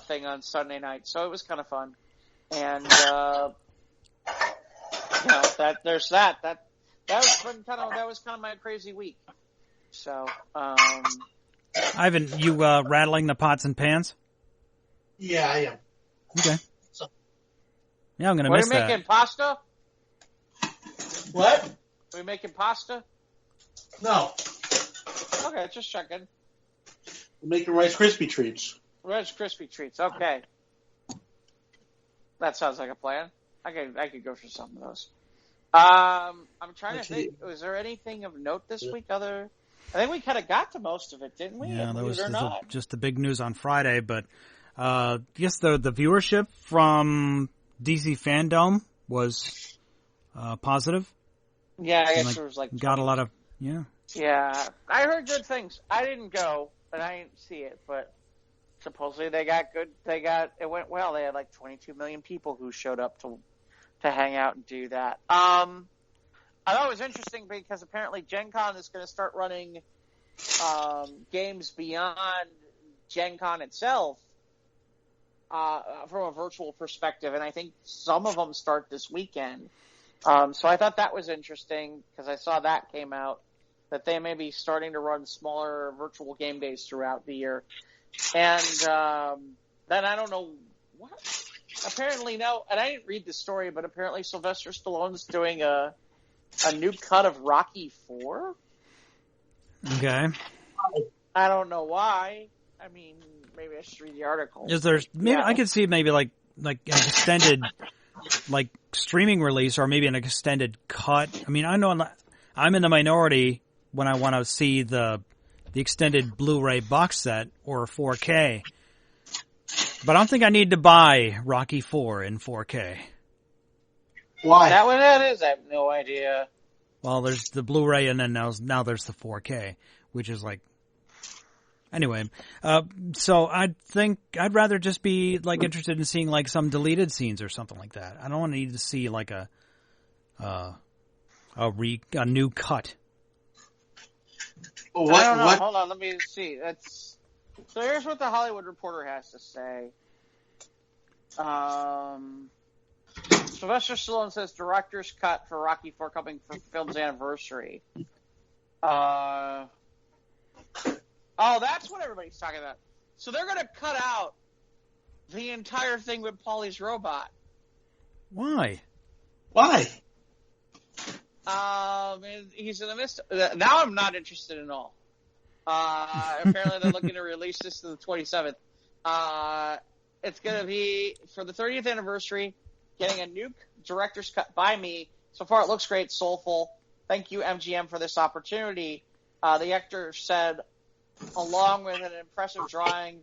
thing on Sunday night, so it was kind of fun. And there's that. That was kind of my crazy week. So, Ivan, you rattling the pots and pans? Yeah, I am. Okay. Yeah, I'm gonna miss that. Are we making pasta? What? Are we making pasta? No. Okay, just checking. We're making Rice Krispie treats. Rice Krispie treats. Okay. That sounds like a plan. I could go for some of those. I'm trying to think. Was there anything of note this week? I think we kind of got to most of it, didn't we? Yeah, that was not. just the big news on Friday. But yes, the viewership from DC Fandom was positive. Yeah, I guess there was got a lot of Yeah, I heard good things. I didn't go, and I didn't see it, but supposedly it went well. They had 22 million people who showed up to hang out and do that. I thought it was interesting because apparently Gen Con is going to start running games beyond Gen Con itself from a virtual perspective, and I think some of them start this weekend. So I thought that was interesting because I saw that came out, that they may be starting to run smaller virtual game days throughout the year. And then I don't know what. Apparently, no, and I didn't read the story, but apparently Sylvester Stallone's doing a new cut of Rocky IV. Okay. I don't know why. I mean, maybe I should read the article. Is there maybe I could see maybe like an extended streaming release or maybe an extended cut. I mean, I know I'm in the minority when I want to see the extended Blu-ray box set or 4K. But I don't think I need to buy Rocky IV in 4K. Why? That one that is? I have no idea. Well, there's the Blu-ray and then now there's the 4K, which is anyway. So I think I'd rather just be interested in seeing some deleted scenes or something like that. I don't want to need to see a new cut. I don't know. Hold on, let me see. So here's what the Hollywood Reporter has to say. Sylvester Stallone says director's cut for Rocky IV coming for film's anniversary. Oh, that's what everybody's talking about. So they're going to cut out the entire thing with Paulie's robot. Why? He's in the midst of, now I'm not interested at all. Apparently they're looking to release this to the 27th. It's going to be for the 30th anniversary, getting a new director's cut by me. So far it looks great, soulful. Thank you, MGM, for this opportunity. The actor said, along with an impressive drawing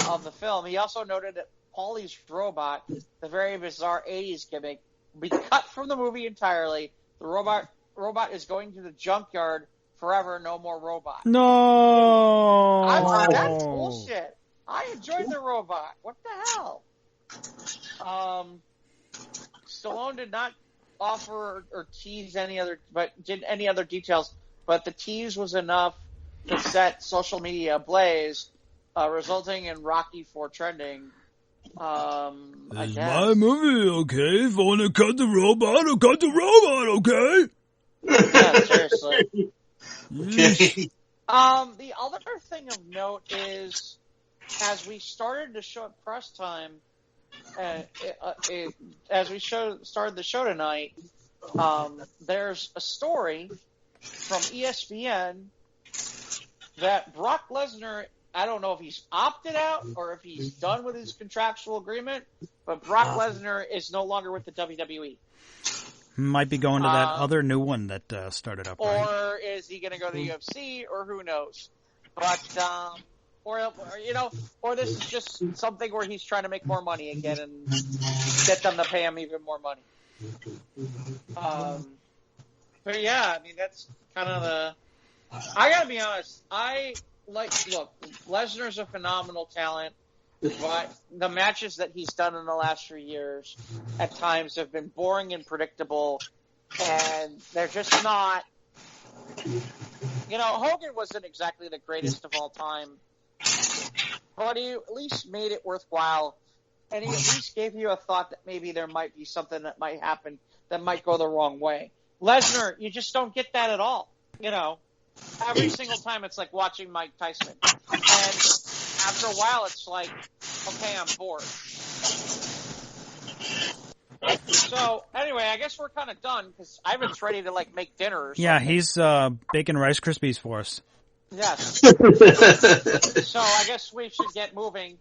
of the film, he also noted that Paulie's robot, the very bizarre 80s gimmick, will be cut from the movie entirely. The robot is going to the junkyard forever. No more robot. No, that's bullshit. I enjoyed the robot. What the hell? Stallone did not offer or tease any other details, but the tease was enough to set social media ablaze, resulting in Rocky IV trending. It's my movie, okay? If I want to cut the robot, I'll cut the robot, okay? Yeah, seriously. Okay. The other thing of note is, as we started to show at press time, as we started the show tonight, there's a story from ESPN that Brock Lesnar, I don't know if he's opted out or if he's done with his contractual agreement, but Brock Lesnar is no longer with the WWE. Might be going to that other new one that started up, right? Or is he going to go to the UFC, or who knows? But, or this is just something where he's trying to make more money again and get them to pay him even more money. But yeah, I mean, that's kind of I gotta be honest, look, Lesnar's a phenomenal talent, but the matches that he's done in the last 3 years at times have been boring and predictable, and they're just not, Hogan wasn't exactly the greatest of all time, but he at least made it worthwhile, and he at least gave you a thought that maybe there might be something that might happen that might go the wrong way. Lesnar, you just don't get that at all. You know, every single time it's like watching Mike Tyson. And after a while, it's like, okay, I'm bored. So, anyway, I guess we're kind of done because Ivan's ready to, like, make dinner or something. Yeah, he's baking Rice Krispies for us. Yes. So, I guess we should get moving.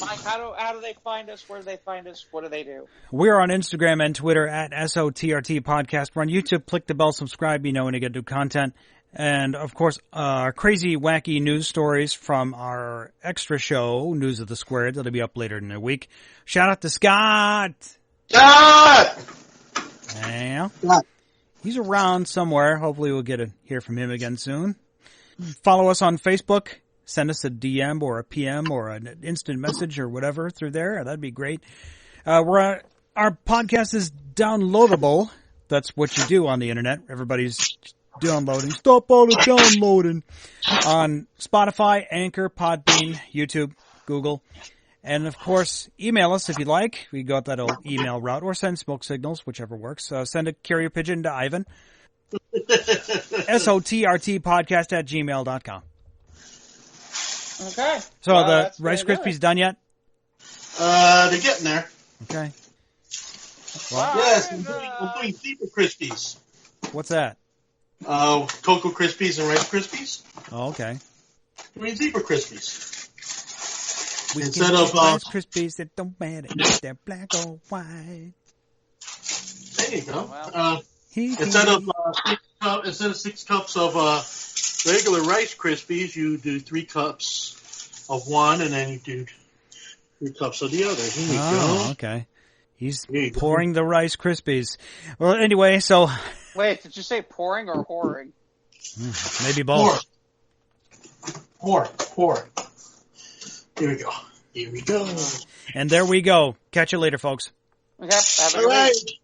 Mike, how do they find us? Where do they find us? What do they do? We're on Instagram and Twitter at SOTRT Podcast. We're on YouTube. Click the bell, subscribe, you know when you get new content. And, of course, our crazy, wacky news stories from our extra show, News of the Squared, that'll be up later in the week. Shout out to Scott! Scott! Yeah. He's around somewhere. Hopefully we'll get to hear from him again soon. Follow us on Facebook. Send us a DM or a PM or an instant message or whatever through there. That'd be great. Our podcast is downloadable. That's what you do on the internet. Everybody's downloading. Stop all the downloading. On Spotify, Anchor, PodBean, YouTube, Google. And, of course, email us if you'd like. We got that old email route. Or send smoke signals, whichever works. Send a carrier pigeon to Ivan. SOTRTpodcast@gmail.com. Okay. So the Rice Krispies done yet? They're getting there. Okay. Yes, I'm doing Zebra Krispies. What's that? Cocoa Krispies and Rice Krispies. Oh, okay. I mean Zebra Krispies. We Instead can of Rice Krispies that don't matter if they're black or white. There you go. Well. Instead of 6 cups of regular Rice Krispies, you do 3 cups of one, and then you do 3 cups of the other. Here you go. Okay. He's pouring the Rice Krispies. Well, anyway, so... Wait, did you say pouring or whoring? Maybe both. Pour. Here we go. Here we go. And there we go. Catch you later, folks. Okay, have a All good right. week.